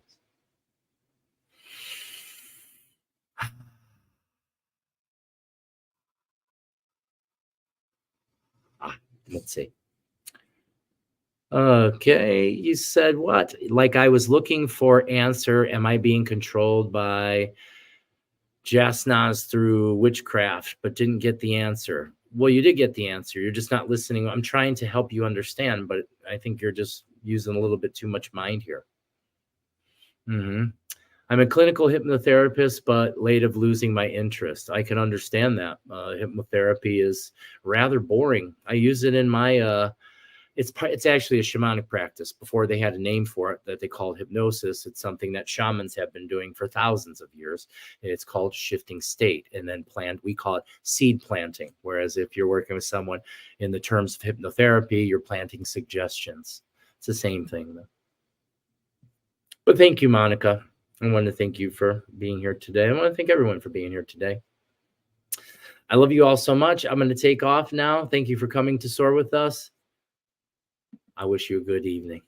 Let's see. Okay, you said what? Like, I was looking for answer. Am I being controlled by Jasnaz through witchcraft, but didn't get the answer? Well, you did get the answer. You're just not listening. I'm trying to help you understand, but I think you're just using a little bit too much mind here. I'm a clinical hypnotherapist, but late of losing my interest. I can understand that. Hypnotherapy is rather boring. I use it in my, it's actually a shamanic practice. Before they had a name for it that they called hypnosis. It's something that shamans have been doing for thousands of years. It's called shifting state, and then we call it seed planting. Whereas if you're working with someone in the terms of hypnotherapy, you're planting suggestions. It's the same thing, though. But thank you, Monica. I want to thank you for being here today. I want to thank everyone for being here today. I love you all so much. I'm going to take off now. Thank you for coming to SOAR with us. I wish you a good evening.